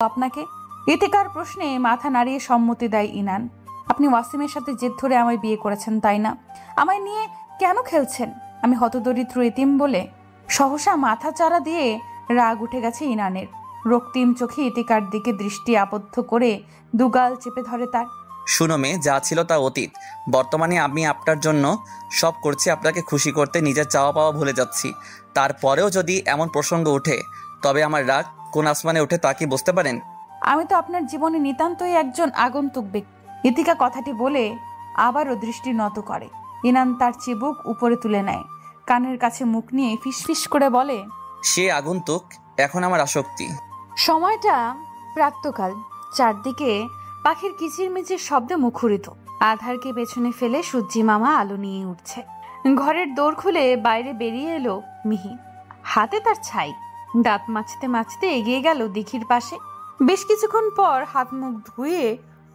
আপনাকে? ইতিকার প্রশ্নে মাথা নাড়িয়ে সম্মতি দেয় ইনান। আপনি ওয়াসিমের সাথে জেদ ধরে আমায় বিয়ে করেছেন, তাই না? আমায় নিয়ে কেন খেলছেন? আমি হতদরিদ্র এতিম বলে? সহসা মাথা চারা দিয়ে রাগ উঠে গেছে ইনানের। রক্তিম চোখে ইতিকার দিকে দৃষ্টি আবদ্ধ করে দুগাল চেপে ধরে তার। শুনো মেয়ে, যা ছিল তা অতীত। বর্তমানে আমি আপনার জন্য সব করছি, আপনাকে খুশি করতে নিজের চাওয়া পাওয়া ভুলে যাচ্ছি। তারপরেও যদি এমন প্রসঙ্গ ওঠে তবে আমার রাগ কোন আসমানে ওঠে তা কি বুঝতে পারেন? আমি তো আপনার জীবনে নিতান্তই একজন আগন্তুক ব্যক্তি। ইতিকা কথাটি বলে আবারও দৃষ্টি নত করে। ইনান তার চিবুক উপরে তুলে নেয়, কানের কাছে মুখ নিয়ে ফিসফিস করে বলে, সে আগন্তুক, এখন আমার আসক্তি। সময়টা প্রাতঃকাল। চারদিকে পাখির কিচিরমিচির শব্দে মুখরিত। আধারকে পেছনে ফেলে সূর্যি মামা আলো নিয়ে উঠছে। ঘরের দোর খুলে বাইরে বেরিয়ে এলো মিহি, হাতে তার ছাই। দাঁত মাজতে মাজতে এগিয়ে গেল দিঘির পাশে। বেশ কিছুক্ষণ পর হাত মুখ ধুয়ে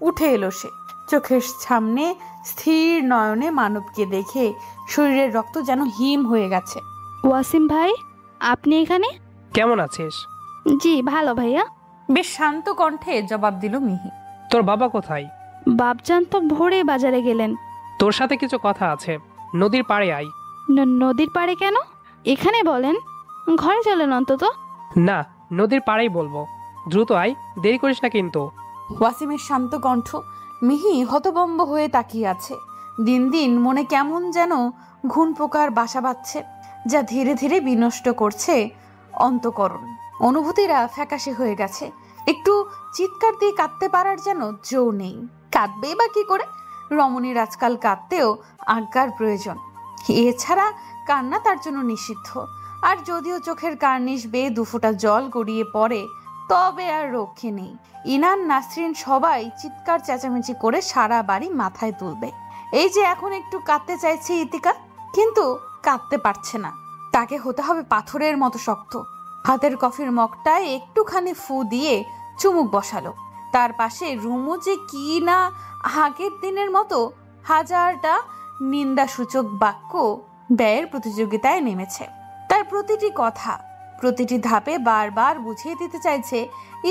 উঠে এলো সে। চোখের সামনে স্থির নয়নে মানবকে দেখে শরীরের রক্ত যেন হিম হয়ে গেছে। ওয়াসিম ভাই, আপনি এখানে? কেমন আছিস? জি ভালো ভাইয়া। বেশ শান্ত কণ্ঠে জবাব দিল মিহি। তোর বাবা কোথায়? বাপজান তো ভোরে বাজারে গেলেন। তোর সাথে কিছু কথা আছে, নদীর পাড়ে আয়। নদীর পাড়ে কেন? এখানে বলেন, ঘরে চলেন অন্তত। না, নদীর পাড়েই বলবো। দ্রুত আয়, দেরি করিস না কিন্তু। ওয়াসিমের শান্ত কণ্ঠ। মিহি হতভম্ব হয়ে তাকিয়ে আছে। দিন দিন মনে কেমন যেন ঘুণ পোকার বাসা বাঁধছে, যা ধীরে ধীরে বিনষ্ট করছে অন্তঃকরণ। অনুভূতিরা ফ্যাকাশে হয়ে গেছে। একটু চিৎকার দিয়ে কাঁদতে পারার যেন জো নেই। কাঁদবে বা কি করে? রমণীর আজকাল কাঁদতেও আজ্ঞার প্রয়োজন, এছাড়া কান্না তার জন্য নিষিদ্ধ। আর যদিও চোখের কার্নিশ বেয়ে দুফোঁটা জল গড়িয়ে পড়ে, তবে আর রক্ষে নেই। ইনান, নাসরিন সবাই চিৎকার চেঁচামেচি করে সারা বাড়ি মাথায় তুলবে। এই যে এখন একটু কাঁদতে চাইছে ইতিকা, কিন্তু কাঁদতে পারছে না। তাকে হতে হবে পাথরের মতো শক্ত। হাতের কফির মগটায় একটুখানি ফু দিয়ে চুমুক বসালো। তার পাশে রুমু যে কি না আগের দিনের মতো হাজারটা নিন্দাসূচক বাক্য ব্যয়ের প্রতিযোগিতায় নেমেছে। তার প্রতিটি কথা, প্রতিটি ধাপে বারবার বুঝিয়ে দিতে চাইছে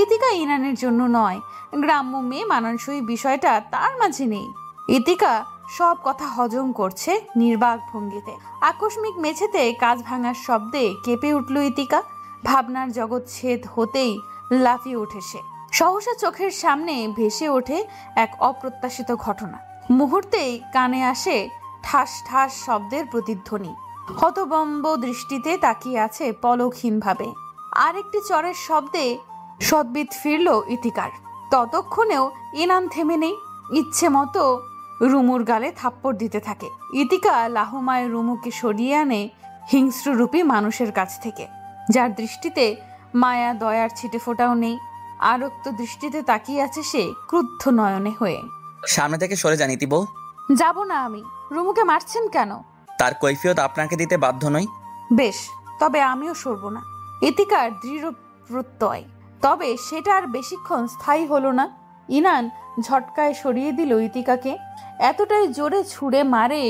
ইতিকা ইনানের জন্য নয়। গ্রাম্য মেয়ে মানানসই বিষয়টা তার মাঝে নেই। ইতিকা সব কথা হজম করছে নির্বাক ভঙ্গিতে। আকস্মিক মেঝেতে কাঁচ ভাঙার শব্দে কেঁপে উঠল ইতিকা। ভাবনার জগৎ ছেদ হতেই লাফিয়ে ওঠে সে। সহসা চোখের সামনে ভেসে ওঠে এক অপ্রত্যাশিত ঘটনা। মুহূর্তেই কানে আসে ঠাস ঠাস শব্দের প্রতিধ্বনি। হতবম্ব দৃষ্টিতে তাকিয়ে আছে পলকহীনভাবে। আরেকটি চরের শব্দে সদ্বিত ফিরল ইতিকার। ততক্ষণেও ইনান থেমে নেই। ইচ্ছে মতো রুমুর গালে থাপ্পড় দিতে থাকে। ইতিকা লাহুমায় রুমুকে সরিয়ে আনে হিংস্ররূপী মানুষের কাছ থেকে, যার দৃষ্টিতে মায়া দয়ার ছিটে ফোটাও নেই। আরক্ত দৃষ্টিতে তাকিয়ে আছে সে ক্রুদ্ধ নয়নে হয়ে। সামনে থেকে সরে যান ইতি বউ। যাব না আমি। রুমুকে মারছেন কেন? তার কৈফিয়ত আপনাকে দিতে বাধ্য নই। বেশ, তবে আমিও সরব না। ইতিকার দৃঢ় প্রত্যয়। তবে সেটা আর বেশিক্ষণ স্থায়ী হলো না। ইনান ঝটকায় সরিয়ে দিল ইতিকাকে। এতটাই জোরে ছুঁড়ে মারে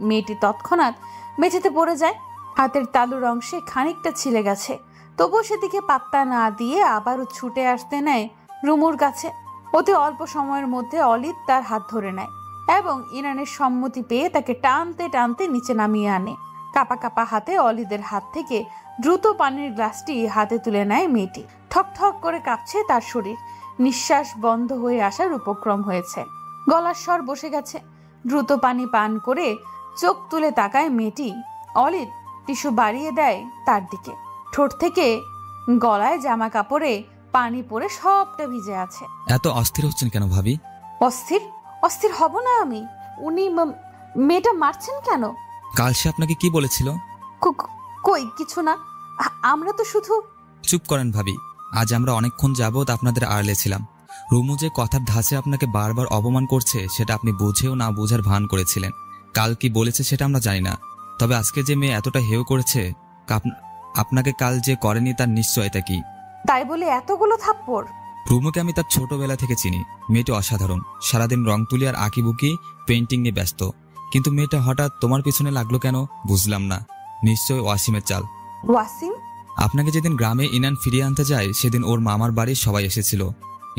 মেয়েটি তৎক্ষণাৎ মেঝেতে পড়ে যায়। হাতের তালুর অংশে খানিকটা ছিলে গেছে, তবুও সেদিকে পাত্তা না দিয়ে আবারও ছুটে আসতে নেয় রুমুর কাছে। অতি অল্প সময়ের মধ্যে অলিদ তার হাত ধরে নেয় এবং ইনানের সম্মতি পেয়ে তাকে টানতে টানতে নিচে নামিয়ে আনে। কাপা কাপা হাতে অলিদের হাত থেকে দ্রুত পানির গ্লাসটি হাতে তুলে নেয় মেয়েটি। ঠক ঠক করে কাঁপছে তার শরীর। নিঃশ্বাস বন্ধ হয়ে আসার উপক্রম হয়েছে। গলার স্বর বসে গেছে। দ্রুত পানি পান করে চোখ তুলে তাকায় মেয়েটি। অলিদ টিস্যু বাড়িয়ে দেয় তার দিকে। ঠোঁট থেকে গলায় জামা কাপড়ে পানি পড়ে সবটা ভিজে আছে। এত অস্থির হচ্ছেন কেন ভাবি? অস্থির? অস্থির হব না আমি। উনি মেয়েটা মারছেন কেন? কাল সে আপনাকে কি বলেছিল? কই কিছু না। আমরা তো শুধু... চুপ করেন ভাবি। আজ আমরা অনেকক্ষণ যাবৎ আপনাদের আড়ালে ছিলাম। রুমু যে কথার ধাঁচে আপনাকে বারবার অপমান করছে সেটা আপনি বুঝেও না বোঝার ভান করেছিলেন। কাল কি বলেছে সেটা আমরা জানি না, তবে আজকে যে মেয়ে এতটা হেয় করেছে আপনাকে কাল যে করেনি তার নিশ্চয়তা কি? তাই বলে এতগুলো থাপ্পড়? রুমুকে আমি তার ছোটবেলা থেকে চিনি। মেয়েটি অসাধারণ, সারাদিন রং তুলি আর আঁকিবুকি পেন্টিং নিয়ে ব্যস্ত। কিন্তু মেয়েটা হঠাৎ তোমার পিছনে লাগলো কেন বুঝলাম না। নিশ্চয় ওয়াসিমের চাল। ওয়াসিম? আপনাকে যেদিন গ্রামে ইনান ফিরিয়ে আনতে যায় সেদিন ওর মামার বাড়ির সবাই এসেছিল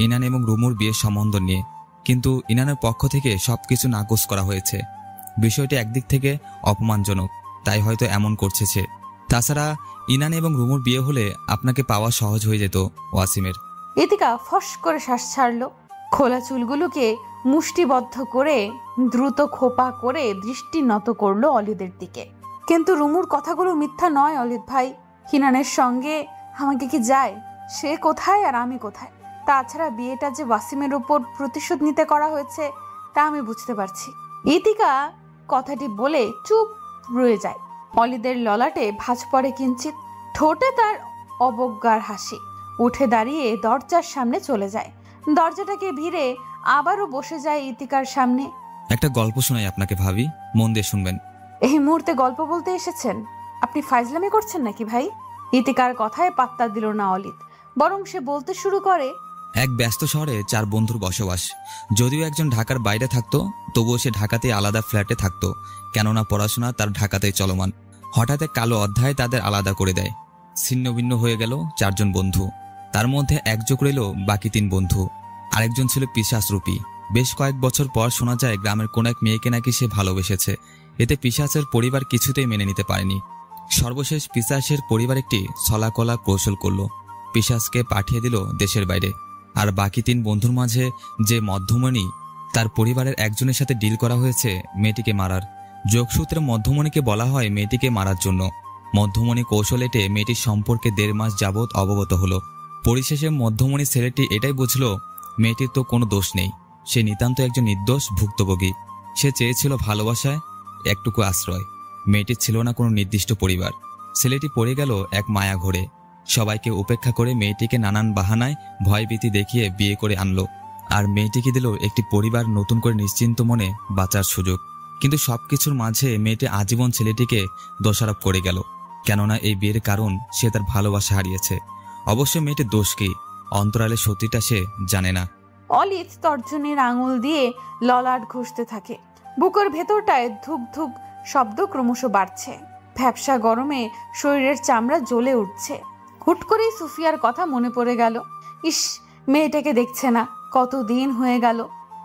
ইনান এবং রুমুর বিয়ের সম্বন্ধ নিয়ে, কিন্তু ইনানের পক্ষ থেকে সবকিছু নাকচ করা হয়েছে। বিষয়টি একদিক থেকে অপমানজনক, তাই হয়তো এমন করছে সে। তাছাড়া ইনান এবং রুমুর বিয়ে হলে আপনাকে পাওয়া সহজ হয়ে যেত ওয়াসিমের। ইতিকা ফস করে শ্বাস ছাড়ল। খোলা চুলগুলোকে মুষ্টিবদ্ধ করে দ্রুত খোপা করে দৃষ্টি নত করলো অলিদের দিকে। কিন্তু রুমুর কথাগুলো মিথ্যা নয় অলিদ ভাই। হিনানের সঙ্গে আমাকে কি যায়? সে কোথায় আর আমি কোথায়? তাছাড়া বিয়েটা যে ওয়াসিমের উপর প্রতিশোধ নিতে করা হয়েছে তা আমি বুঝতে পারছি। ইতিকা কথাটি বলে চুপ রয়ে যায়। অলিদের ললাটে ভাঁজ পড়ে কিঞ্চিত, ঠোঁটে তার অবজ্ঞার হাসি। উঠে দাঁড়িয়ে দরজার সামনে চলে যায়। দরজাটাকে ভিড়ে আবারও বসে যায় ইতিকার সামনে। একটা গল্প শোনাই আপনাকে ভাবি, মন দিয়ে শুনবেন। এই মুহূর্তে গল্প বলতে এসেছেন? আপনি ফাইজলামি করছেন নাকি ভাই? ইতিকার কথায় পাত্তা দিল না অলিদ, বরং সে বলতে শুরু করে। এক ব্যস্ত শহরে 4 বন্ধুর বসবাস। যদিও একজন ঢাকার বাইরে থাকতো, তবুও সে ঢাকাতেই আলাদা ফ্ল্যাটে থাকতো, কেননা পড়াশোনা তার ঢাকাতেই চলমান। হঠাৎ এক কালো অধ্যায় তাদের আলাদা করে দেয়। ছিন্ন ভিন্ন হয়ে গেল 4 জন বন্ধু। তার মধ্যে একযোগ রইল বাকি 3 বন্ধু। আরেকজন ছিল পিশাচরূপী। বেশ কয়েক বছর পর শোনা যায় গ্রামের কোন এক মেয়েকে নাকি সে ভালোবেসেছে। এতে পিশাচের পরিবার কিছুতেই মেনে নিতে পারেনি। সর্বশেষ পিশাচের পরিবার একটি ছলাকলা কৌশল করল, পিশাচকে পাঠিয়ে দিল দেশের বাইরে। আর বাকি 3 বন্ধুর মাঝে যে মধ্যমণি, তার পরিবারের একজনের সাথে ডিল করা হয়েছে মেয়েটিকে মারার। যোগসূত্রে মধ্যমণিকে বলা হয় মেয়েটিকে মারার জন্য। মধ্যমণি কৌশল এটে মেয়েটির সম্পর্কে 1.5 মাস যাবৎ অবগত হলো। পরিশেষে মধ্যমণি ছেলেটি এটাই বুঝল মেয়েটির তো কোনো দোষ নেই, সে নিতান্ত একজন নির্দোষ ভুক্তভোগী। সে চেয়েছিল ভালোবাসায় একটুকু আশ্রয়। মেয়েটির ছিল না কোনো নির্দিষ্ট পরিবার। ছেলেটি পড়ে গেল এক মায়া ঘোরে। সবাইকে উপেক্ষা করে মেয়েটিকে নানান বাহানায় ভয়ভীতি দেখিয়ে বিয়ে করে আনলো। আর মেয়েটিকে দিল একটি পরিবার, নতুন করে নিশ্চিন্ত মনে বাঁচার সুযোগ। কিন্তু সবকিছুর মাঝে মেয়েটি আজীবন ছেলেটিকে দোষারোপ করে গেল, কেননা এই বিয়ের কারণ সে তার ভালোবাসা হারিয়েছে। অবশ্য মেয়েটির দোষ কি, অন্তরালে সত্যিটা সে জানে না। অলিদ তর্জনীর আঙুল দিয়ে ললাট ঘষতে থাকে। বুকের ভেতরটায় ধুক ধুক শব্দ ক্রমশ বাড়ছে। ভ্যাপসা গরমে শরীরের চামড়া জ্বলে উঠছে। হুট করেই সুফিয়ার কথা মনে পড়ে গেল। ইস, মেয়েটাকে দেখছে না, কতদিন হয়ে গেল।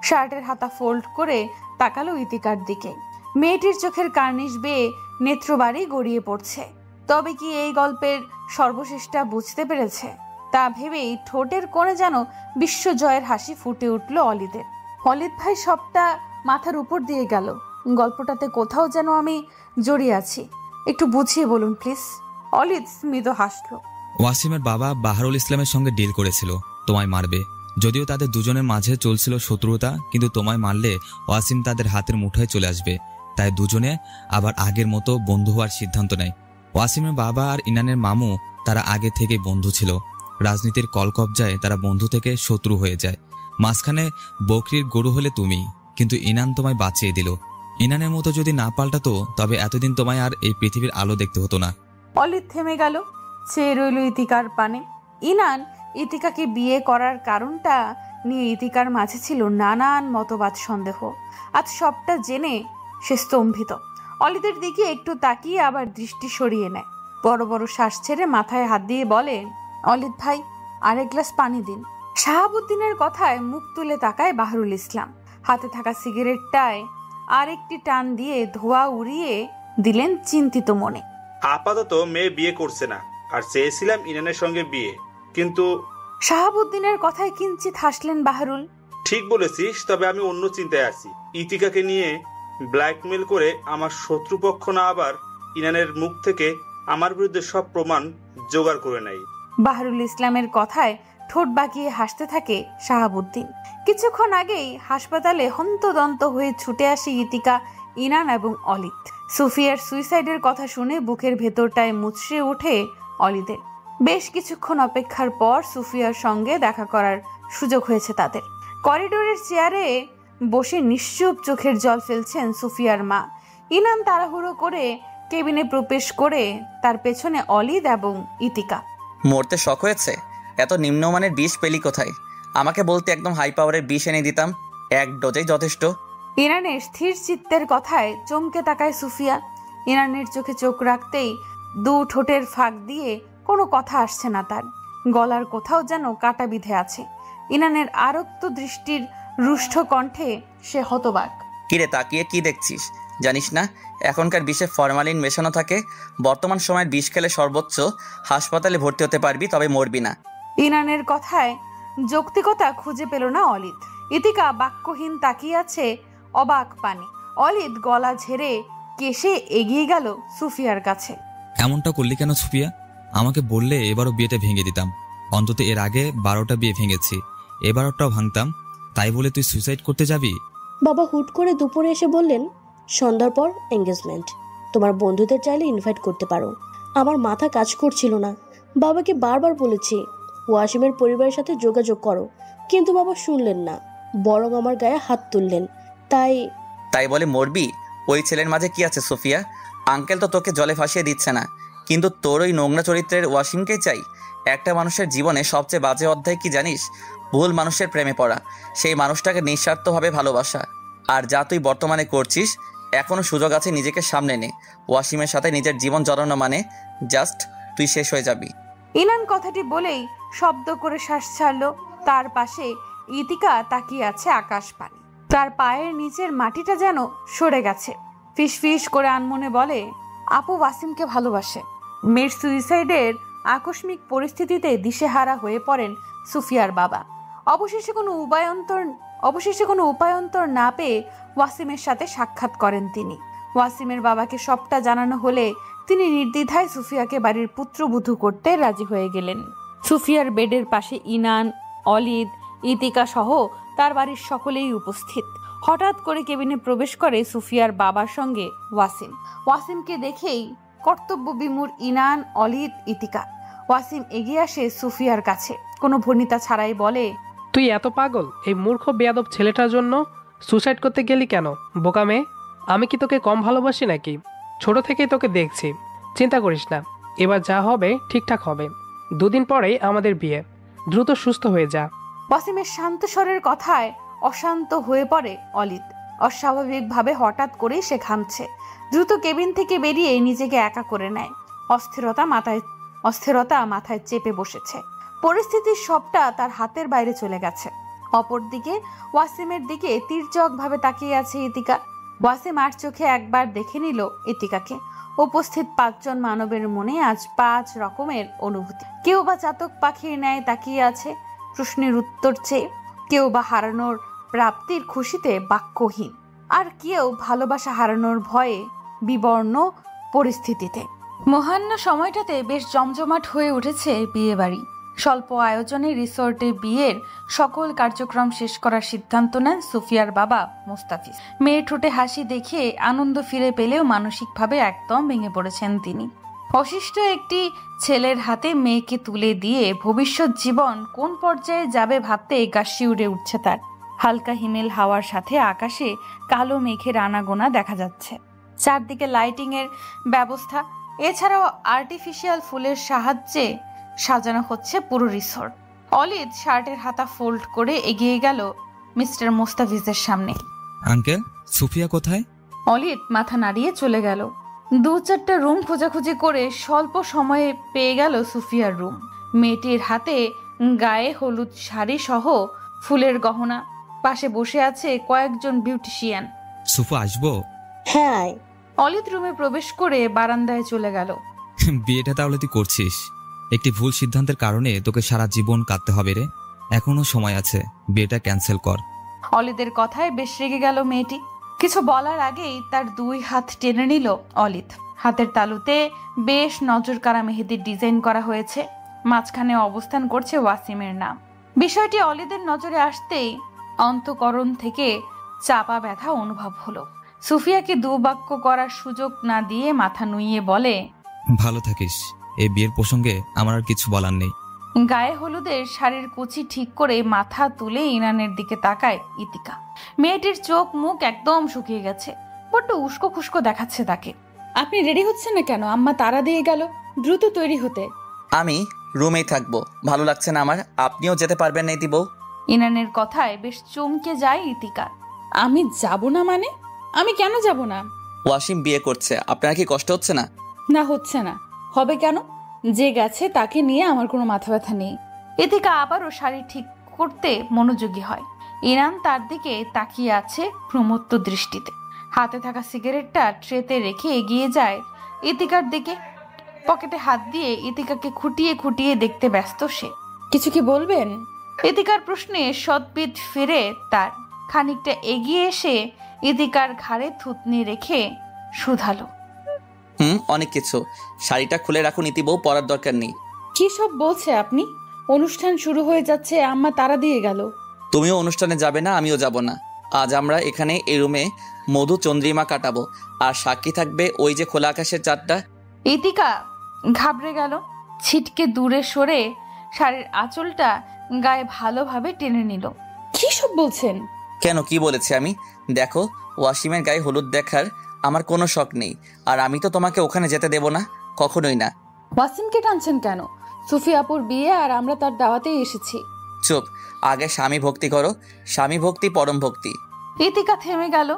শার্টের হাতা ফোল্ড করে তাকালো ইতিকার দিকে। মেয়েটির চোখের কার্নিশ বেয়ে নেত্রবাড়ি গড়িয়ে পড়ছে। তবে কি এই গল্পের সর্বশেষটা বুঝতে পেরেছে? তা ভেবেই ঠোঁটের কোণে যেন বিশ্বজয়ের হাসি ফুটে উঠল অলিদের। অলিদ ভাই, সবটা মাথার উপর দিয়ে গেল। গল্পটাতে কোথাও যেন আমি জড়িয়ে আছি, একটু বুঝিয়ে বলুন প্লিজ। অলিদ স্মিত হাসল। ওয়াসিমের বাবা বাহারুল ইসলামের সঙ্গে ডিল করেছিল তোমায় মারবে। যদিও তাদের দুজনের মাঝে চলছিল শত্রুতা, কিন্তু তোমায় মারলে ওয়াসিম তাদের হাতের মুঠোয় চলে আসবে। তাই দুজনে আবার আগের মতো বন্ধু হওয়ার সিদ্ধান্ত নেয়। ওয়াসিমের বাবা আর ইনানের মামু তারা আগে থেকে বন্ধু ছিল। রাজনীতির কলকবজায় তারা বন্ধু থেকে শত্রু হয়ে যায়। মাঝখানে বকরির গরু হলে তুমি, কিন্তু ইনান তোমায় বাঁচিয়ে দিল। ইনানের মতো যদি না পাল্টাতো তবে এতদিন তোমায় আর এই পৃথিবীর আলো দেখতে হতো না। অলিদ থেমে গেল, চেয়ে রইল ইতিকার পানে। ইনান ইতিকাকে বিয়ে করার কারণটা নিয়ে ইতিকার মাঝে ছিল নানান মতবাদ, সন্দেহ। আজ সবটা জেনে সে স্তম্ভিত। অলিদের দিকে একটু তাকিয়ে আবার দৃষ্টি সরিয়ে নেয়। বড় বড় শ্বাস ছেড়ে মাথায় হাত দিয়ে বলে, অলিদ ভাই, আরেক গ্লাস পানি দিন। শাহাবুদ্দিনের কথায় মুখ তুলে তাকায় বাহরুল ইসলাম। হাতে থাকা সিগারেটটায় আরেকটি টান দিয়ে ধোঁয়া উড়িয়ে দিলেন চিন্তিত মনে। আপাতত মেয়ে বিয়ে করছে না, আর চেয়েছিলাম ইনানের সঙ্গে বিয়ে, কিন্তু শাহাবুদ্দিনের কথায় কিঞ্চিত হাসলেন বাহরুল। ঠিক বলেছিস, তবে আমি অন্য চিন্তায় আছি। ইতিকাকে নিয়ে ব্ল্যাকমেল করে আমার শত্রুপক্ষ না আবার ইনানের মুখ থেকে আমার বিরুদ্ধে সব প্রমাণ জোগাড় করে নেয়। বাহরুল ইসলামের কথায় ঠোঁট বাঁকিয়ে হাসতে থাকে শাহাবুদ্দিন। কিছুক্ষণ আগেই হাসপাতালে হন্তদন্ত হয়ে ছুটে আসে ইতিকা, ইনান এবং অলিদ। সুফিয়ার সুইসাইডের কথা শুনে বুকের ভেতরটায় মুচড়ে ওঠে অলিদের। বেশ কিছুক্ষণ অপেক্ষার পর সুফিয়ার সঙ্গে দেখা করার সুযোগ হয়েছে তাদের। করিডোরের চেয়ারে বসে নিশ্চুপ চোখের জল ফেলছেন সুফিয়ার মা। ইনান তাড়াহুড়ো করে কেবিনে প্রবেশ করে, তার পেছনে অলিদ এবং ইতিকা। মরতে শখ হয়েছে? এত নিম্নমানের বিষ পেলি কোথায়? আমাকে বলতে একদম হাই পাওয়ারের বিষ এনে দিতাম, এক ডোজেই যথেষ্ট। ইনানের স্থির চিত্তের কথায় চমকে তাকায় সুফিয়া। ইনানের চোখে চোখ রাখতেই দু ঠোঁটের ফাঁক দিয়ে কোনো কথা আসছে না তার। গলার কোথাও যেন কাটা বিঁধে আছে। ইনানের আরক্ত দৃষ্টির রুষ্ট কণ্ঠে সে হতবাক। কিরে তাকিয়ে কি দেখছিস? জানিস না এখনকার বিষে ফরমালিন মেশানো থাকে? বর্তমান সময়ের বিষ খেলে সর্বোচ্চ হাসপাতালে ভর্তি হতে পারবি, তবে মরবি না। ইনানের কথায় যৌক্তিকতা খুঁজে পেল না অলিদ। ইতিকা বাক্যহীন তাকিয়ে আছে অবাক পানে। অলিদ গলা ঝেড়ে কেশে এগিয়ে গেল সুফিয়ার কাছে। এমনটা করলি কেন সুফিয়া? আমাকে বললে এবারও বিয়েটা ভেঙে দিতাম। অন্তত এর আগে 12টা বিয়ে ভেঙেছি, এবারটাও ভাঙতাম। তাই বলে তুই সুইসাইড করতে যাবি? বাবা হুট করে দুপুরে এসে বললেন, সন্ধ্যার পর এঙ্গেজমেন্ট, তোমার বন্ধুদের চাইলে ইনভাইট করতে পারো। আমার মাথা কাজ করছিল না। বাবাকে বারবার বলেছি ওয়াসিমের পরিবারের সাথে যোগাযোগ করো, কিন্তু বাবা শুনলেন না, বরং আমার গায়ে হাত তুললেন। তাই বলে মরবি? ওই ছেলের মাঝে কি আছে সোফিয়া? আঙ্কেল তো তোকে জলে ভাসিয়ে দিচ্ছে না, কিন্তু তোর ওই নোংরা চরিত্রের ওয়াসিমকেই চাই। একটা মানুষের জীবনে সবচেয়ে বাজে অধ্যায় কি জানিস? ভুল মানুষের প্রেমে পড়া, সেই মানুষটাকে নিঃস্বার্থভাবে ভালোবাসা। আর যা তুই বর্তমানে করছিস, এখনও সুযোগ আছে, নিজেকে সামনে নে। ওয়াসিমের সাথে নিজের জীবন জড়ানো মানে জাস্ট তুই শেষ হয়ে যাবি। ইনান কথাটি বলেই শব্দ করে শ্বাস ছাড়ল। তার পাশে ইতিকা তাকিয়ে আছে আকাশ পানে। তার পায়ের নিচের মাটিটা যেন সরে গেছে। ফিস ফিস করে আনমনে বলে, আপু ওয়াসিমকে ভালোবাসে। মেয়ের সুইসাইডের আকস্মিক পরিস্থিতিতে দিশেহারা হয়ে পড়েন সুফিয়ার বাবা। অবশেষে কোনো উপায়ন্তর না পেয়ে ওয়াসিমের সাথে সাক্ষাৎ করেন তিনি। ওয়াসিমের বাবাকে সবটা জানানো হলে তিনি নির্দ্বিধায় সুফিয়াকে বাড়ির পুত্রবধূ করতে রাজি হয়ে গেলেন। সুফিয়ার বেডের পাশে ইনান, অলিদ, ইতিকা সহ তার বাড়ির সকলেই উপস্থিত। হঠাৎ করে কেবিনে প্রবেশ করে সুফিয়ার বাবার সঙ্গে ওয়াসিম। ওয়াসিমকে দেখেই কর্তব্য বিমূঢ় ইনান, অলিদ, ইতিকা। ওয়াসিম এগিয়ে আসে সুফিয়ার কাছে, কোনো ভনিতা ছাড়াই বলে, তুই এত পাগল এই মূর্খ বেয়াদব ছেলেটার জন্য সুসাইড করতে গেলি কেন বোকা মেয়ে? আমি কি তোকে কম ভালোবাসি নাকি? ছোট থেকেই তোকে দেখছি। চিন্তা করিস না, এবার যা হবে ঠিকঠাক হবে। 2 দিন পরেই আমাদের বিয়ে। দ্রুত সুস্থ হয়ে যা। ওয়াসিমের শান্ত স্বরের কথায় অশান্ত হয়ে পড়ে অলিদ। অস্বাভাবিকভাবে হঠাৎ করেই সে ঘামছে। দ্রুত কেবিন থেকে বেরিয়ে নিজেকে একা করে নেয়। অস্থিরতা মাথায় চেপে বসেছে। পরিস্থিতির সবটা তার হাতের বাইরে চলে গেছে। অপরদিকে ওয়াসিমের দিকে তির্যকভাবে তাকিয়ে আছে ইতিকা। ওয়াসিম আর চোখে একবার দেখে নিল ইতিকাকে। উপস্থিত 5 জন মানবের মনে আজ 5 রকমের অনুভূতি। কেউ বা চাতক পাখির ন্যায় তাকিয়ে আছে প্রশ্নের উত্তর চেয়ে, কেউ বা হারানোর প্রাপ্তির খুশিতে বাক্যহীন, আর কেউ ভালোবাসা হারানোর ভয়ে বিবর্ণ পরিস্থিতিতে। মহান্য সময়টাতে বেশ জমজমাট হয়ে উঠেছে বিয়ে বাড়ি। স্বল্প আয়োজনে রিসোর্টে বিয়ের সকল কার্যক্রম শেষ করার সিদ্ধান্ত নেন সুফিয়ার বাবা মোস্তাফিজ। মেয়ের ঠোঁটে হাসি দেখে আনন্দ ফিরে পেলেও মানসিকভাবে একদম ভেঙে পড়েছেন তিনি। অশিষ্ট একটি ছেলের হাতে মেয়েকে তুলে দিয়ে ভবিষ্যৎ জীবন কোন পর্যায়ে যাবে ভাবতে গা শিউরে উঠছে তার। হালকা হিমেল হাওয়ার সাথে আকাশে কালো মেঘের আনাগোনা দেখা যাচ্ছে। চারদিকে লাইটিং এর ব্যবস্থা, এছাড়াও আর্টিফিশিয়াল ফুলের সাহায্যে সাজানো হচ্ছে পুরো রিসোর্ট। অলিদ শার্টের হাতা ফোল্ড করে এগিয়ে গেল মিস্টার মোস্তাফিজের সামনে। আঙ্কেল, সুফিয়া কোথায়? অলিদ মাথা নাড়িয়ে চলে গেল। 2-4টা রুম খোঁজাখুঁজি করে স্বল্প সময়ে পেয়ে গেল সুফিয়ার রুম। মেয়েটির হাতে গায়ে হলুদ শাড়ি সহ ফুলের গহনা। পাশে বসে আছে কয়েকজন বিউটিশিয়ান। সুফা আসবো? হ্যাঁ আয়। অলিদ রুমে প্রবেশ করে বারান্দায় চলে গেল। বিয়েটা তাহলে তুই করছিস? একটি ভুল সিদ্ধান্তের কারণে তোকে সারা জীবন কাঁদতে হবে রে। এখনো সময় আছে, বিয়েটা ক্যান্সেল কর। অলিদের কথায় বেশ রেগে গেল মেয়েটি। কিছু বলার আগেই তার 2 হাত টেনে নিল অলিদ। হাতের তালুতে বেশ নজরকাড়া মেহেদির ডিজাইন করা হয়েছে। মাঝখানে অবস্থান করছে ওয়াসিমের নাম। বিষয়টি অলিদের নজরে আসতেই অন্তঃকরণ থেকে চাপা ব্যথা অনুভব হলো। সুফিয়াকে 2 বাক্য করার সুযোগ না দিয়ে মাথা নুইয়ে বলে, ভালো থাকিস। এই বিয়ের প্রসঙ্গে আমার আর কিছু বলার নেই। গায়ে হলুদের শাড়ির কুচি ঠিক করে মাথা তুলে ইনানের দিকে তাকায় ইতিকা। মেয়েটির চোখ মুখ একদম শুকিয়ে গেছে, বড্ড উস্কো খুস্কো দেখাচ্ছে তাকে। আপনি রেডি হচ্ছেন না কেন? আম্মা তাড়া দিয়ে গেল দ্রুত তৈরি হতে। আমি রুমেই থাকবো, ভালো লাগছে না আমার। আপনিও যেতে পারবেন না দিবো? ইনানের কথায় বেশ চমকে যায় ইতিকা। আমি যাব না মানে? আমি কেন যাব না? ওয়াসিম বিয়ে করছে, আপনার কি কষ্ট হচ্ছে না? না, হচ্ছে না। হবে কেন? যে গেছে তাকে নিয়ে আমার কোনো মাথা ব্যথা নেই। ইতিকা আবারও শাড়ি ঠিক করতে মনোযোগী হয়। ইনান তার দিকে তাকিয়ে আছে প্রমত্ত দৃষ্টিতে। হাতে থাকা সিগারেটটা ট্রেতে রেখে এগিয়ে যায় ইতিকার দিকে। পকেটে হাত দিয়ে ইতিকাকে খুঁটিয়ে খুঁটিয়ে দেখতে ব্যস্ত সে। কিছু কি বলবেন? ইতিকার প্রশ্নে সদ্বিদ ফিরে তার। খানিকটা এগিয়ে এসে ইতিকার ঘাড়ে থুতনি রেখে শুধালো, অনেক কিছু। শাড়িটা খুলে রাখুন ইতি বউ, পরার দরকার নেই। কি সব বলছে আপনি? অনুষ্ঠান শুরু হয়ে যাচ্ছে, আম্মা তাড়া দিয়ে গেল। তুমিও অনুষ্ঠানে যাবে না, আমিও যাব না। আজ আমরা এখানে এই রুমে মধু চন্দ্রিমা কাটাবো, আর সাক্ষী থাকবে ওই যে খোলা আকাশের চাঁদটা। ইতিকা ঘাবড়ে গেল। ছিটকে দূরে সরে শাড়ির আঁচলটা গায়ে ভালোভাবে টেনে নিল। কি সব বলছেন? কেন, কি বলেছি আমি? দেখো, ওয়াসিমের গায়ে হলুদ দেখার আমার কোনো শখ নেই, আর আমি তো তোমাকে ওখানে যেতে দেব না, কখনোই না। ওয়াসিমকে টানছেন কেন? সুফিয়াপুর বিয়ে, আর আমরা তার দাওয়াতেই এসেছি। চুপ, আগে স্বামী ভক্তি করো। স্বামী ভক্তি পরম ভক্তি। ইতিকা থেমে গেল।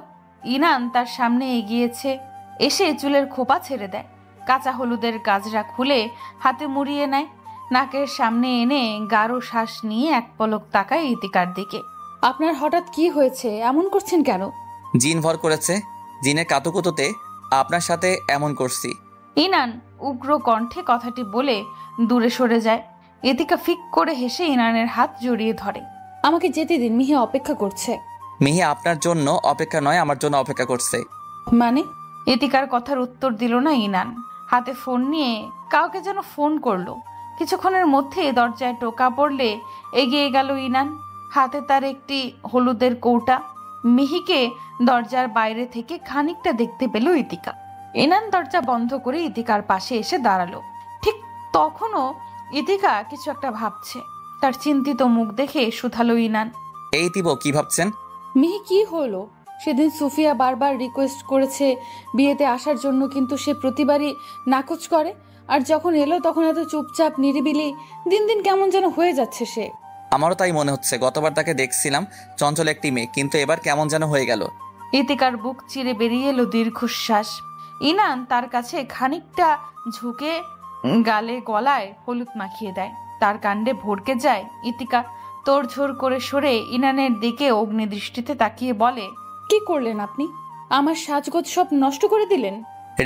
ইনান তার সামনে এগিয়েছে, এসে চুলের খোপা ছেড়ে দেয়। কাঁচা হলুদের গাজরা খুলে হাতে মুড়িয়ে নেয়। নাকের সামনে এনে গাঢ় শ্বাস নিয়ে এক পলক তাকায় ইতিকার দিকে। আপনার হঠাৎ কি হয়েছে? এমন করছেন কেন? জিন ভর করেছে, জিনের কাতুকুতুতে আপনার সাথে এমন করছি। ইনান উগ্র কণ্ঠে কথাটি বলে দূরে সরে যায়। ইতিকা ফিক করে হেসে ইনানের হাত জড়িয়ে ধরে। আমাকে যেতে দিন, মিহি অপেক্ষা করছে। মিহি আপনার জন্য অপেক্ষা নয়, আমার জন্য অপেক্ষা করছে। মানে? ইতিকার কথার উত্তর দিল না ইনান। হাতে ফোন নিয়ে কাউকে যেন ফোন করলো। কিছুক্ষণের মধ্যে দরজায় টোকা পড়লে এগিয়ে গেল ইনান। হাতে তার একটি হলুদের কৌটা। মিহিকে দরজার বাইরে থেকে খানিকটা দেখতে পেল ইতিকা। ইনান দরজা বন্ধ করে ইতিকার পাশে এসে দাঁড়ালো। ঠিক তখনও ইতিকা কিছু একটা ভাবছে। তার চিন্তিত মুখ দেখে শুধালো ইনান, এই তিবো, কি ভাবছেন? মিহি কি হলো? সেদিন সুফিয়া বারবার রিকোয়েস্ট করেছে বিয়েতে আসার জন্য, কিন্তু সে প্রতিবারই নাকচ করে। আর যখন এলো তখন এত চুপচাপ নিরিবিলি। দিন দিন কেমন যেন হয়ে যাচ্ছে সে। আমারও তাই মনে হচ্ছে। গতবার তাকে দেখছিলাম চঞ্চল একটি মেয়ে, কিন্তু এবার কেমন যেন হয়ে গেল। ইতিকার বুক চিরে বেরিয়ে এলো দীর্ঘশ্বাস। ইনান তার কাছে খানিকটা ঝুঁকে গালে গলায় হলুদ মাখিয়ে দেয়। তার কাণ্ডে ভড়কে যায় ইতিকা। তোড়ঝোড় করে সরে ইনানের দিকে অগ্নিদৃষ্টিতে তাকিয়ে বলে, কি করলেন আপনি? আমার সাজগোজ সব নষ্ট করে দিলেন।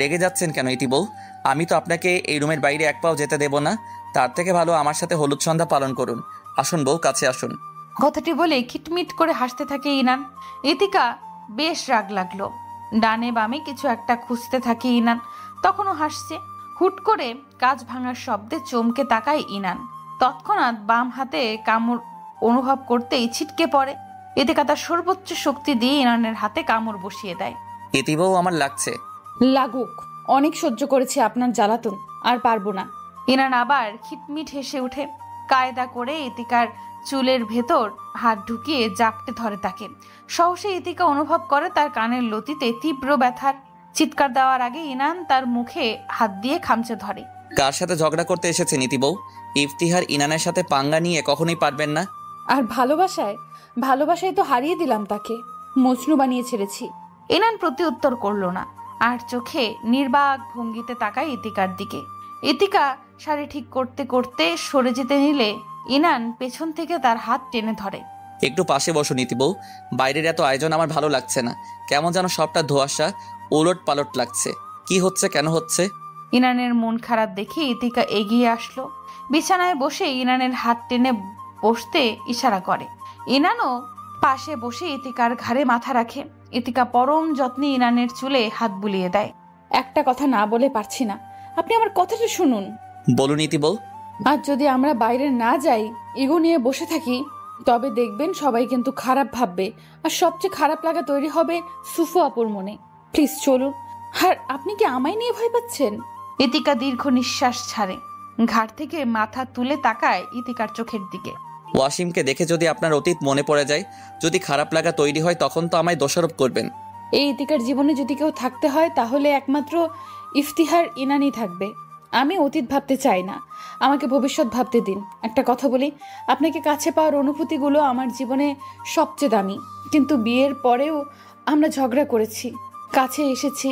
রেগে যাচ্ছেন কেন ইতি বউ? আমি তো আপনাকে এই রুমের বাইরে এক পাও যেতে দেব না। তার থেকে ভালো আমার সাথে হলুদ সন্ধ্যা পালন করুন। আসুন বউ, কাছে আসুন। কথাটি বলে খিটমিট করে হাসতে থাকে ইনান। ইতিকা বেশ রাগ লাগলো। ডানে বামে কিছু একটা খুঁজতে থাকে ইনান, তখনও হাসছে। হুট করে কাঁচ ভাঙার শব্দে চমকে তাকায় ইনান। তৎক্ষণাৎ বাম হাতে কামড় অনুভব করতেই ছিটকে পড়ে। ইতিকা তার সর্বোচ্চ শক্তি দিয়ে ইনানের হাতে কামড় বসিয়ে দেয়। ইতি বউ, আমার লাগছে। লাগুক, অনেক সহ্য করেছি আপনার জ্বালাতন, আর পারবো না। ইনান আবার খিটমিট হেসে উঠে। কায়দা করে ইতিকার চুলের ভেতর হাত ঢুকিয়ে জাপটে ধরে তাকে। সহসা ইতিকা অনুভব করে তার কানের লতিতে তীব্র ব্যথার। চিৎকার দেওয়ার আগে ইনান তার মুখে হাত দিয়ে খামচে ধরে। কার সাথে ঝগড়া করতে এসেছেন ইতি বউ? ইফতিহার ইনানের সাথে পাঙ্গা নিয়ে কখনোই পারবেন না। আর ভালোবাসায় তো হারিয়ে দিলাম তাকে, মজনু বানিয়ে ছেড়েছি। ইনান প্রতি উত্তর করলো না, আর চোখে নির্বাক ভঙ্গিতে তাকায় ইতিকার দিকে। ইতিকা শাড়ি ঠিক করতে করতে সরে যেতে নিলে ইনান পেছন থেকে তার হাত টেনে ধরে। একটু পাশে বসুন ইতি বউ। বাইরের এত আয়োজন আমার ভালো লাগছে না। কেমন যেন সবটা ধোঁয়াশা, ওলট পালট লাগছে। কি হচ্ছে, কেন হচ্ছে? ইনানের মন খারাপ দেখে ইতিকা এগিয়ে আসলো। বিছানায় বসে ইনানের হাত টেনে বসতে ইশারা করে। ইনানও পাশে বসে ইতিকার ঘাড়ে মাথা রাখে। ইতিকা পরম যত্নে ইনানের চুলে হাত বুলিয়ে দেয়। একটা কথা না বলে পারছি না, আপনি আমার কথাটা শুনুন। বলুন ইতি বউ। আজ যদি আমরা বাইরে না যাই, ইগো নিয়ে বসে থাকি, তবে দেখবেন সবাই কিন্তু খারাপ ভাববে, আর সবচেয়ে খারাপ লাগা তৈরি হবে সুফু আপুর মনে। প্লিজ চলুন। আর আপনি কি আমায় নিয়ে ভয় পাচ্ছেন? ইতিকা দীর্ঘ নিঃশ্বাস ছাড়ে। ঘাড় থেকে মাথা তুলে তাকায় ইতিকার চোখের দিকে। ওয়াসিমকে দেখে যদি আপনার অতীত মনে পড়ে যায়, যদি খারাপ লাগা তৈরি হয়, তখন তো আমায় দোষারোপ করবেন। এই ইতিকার জীবনে যদি কেউ থাকতে হয়, তাহলে একমাত্র ইফতিহার ইনানই থাকবে। আমি অতীত ভাবতে চাই না, আমাকে ভবিষ্যৎ ভাবতে দিন। একটা কথা বলি, আপনাকে কাছে পাওয়ার অনুভূতিগুলো আমার জীবনে সবচেয়ে দামি। কিন্তু বিয়ের পরেও আমরা ঝগড়া করেছি, কাছে এসেছি,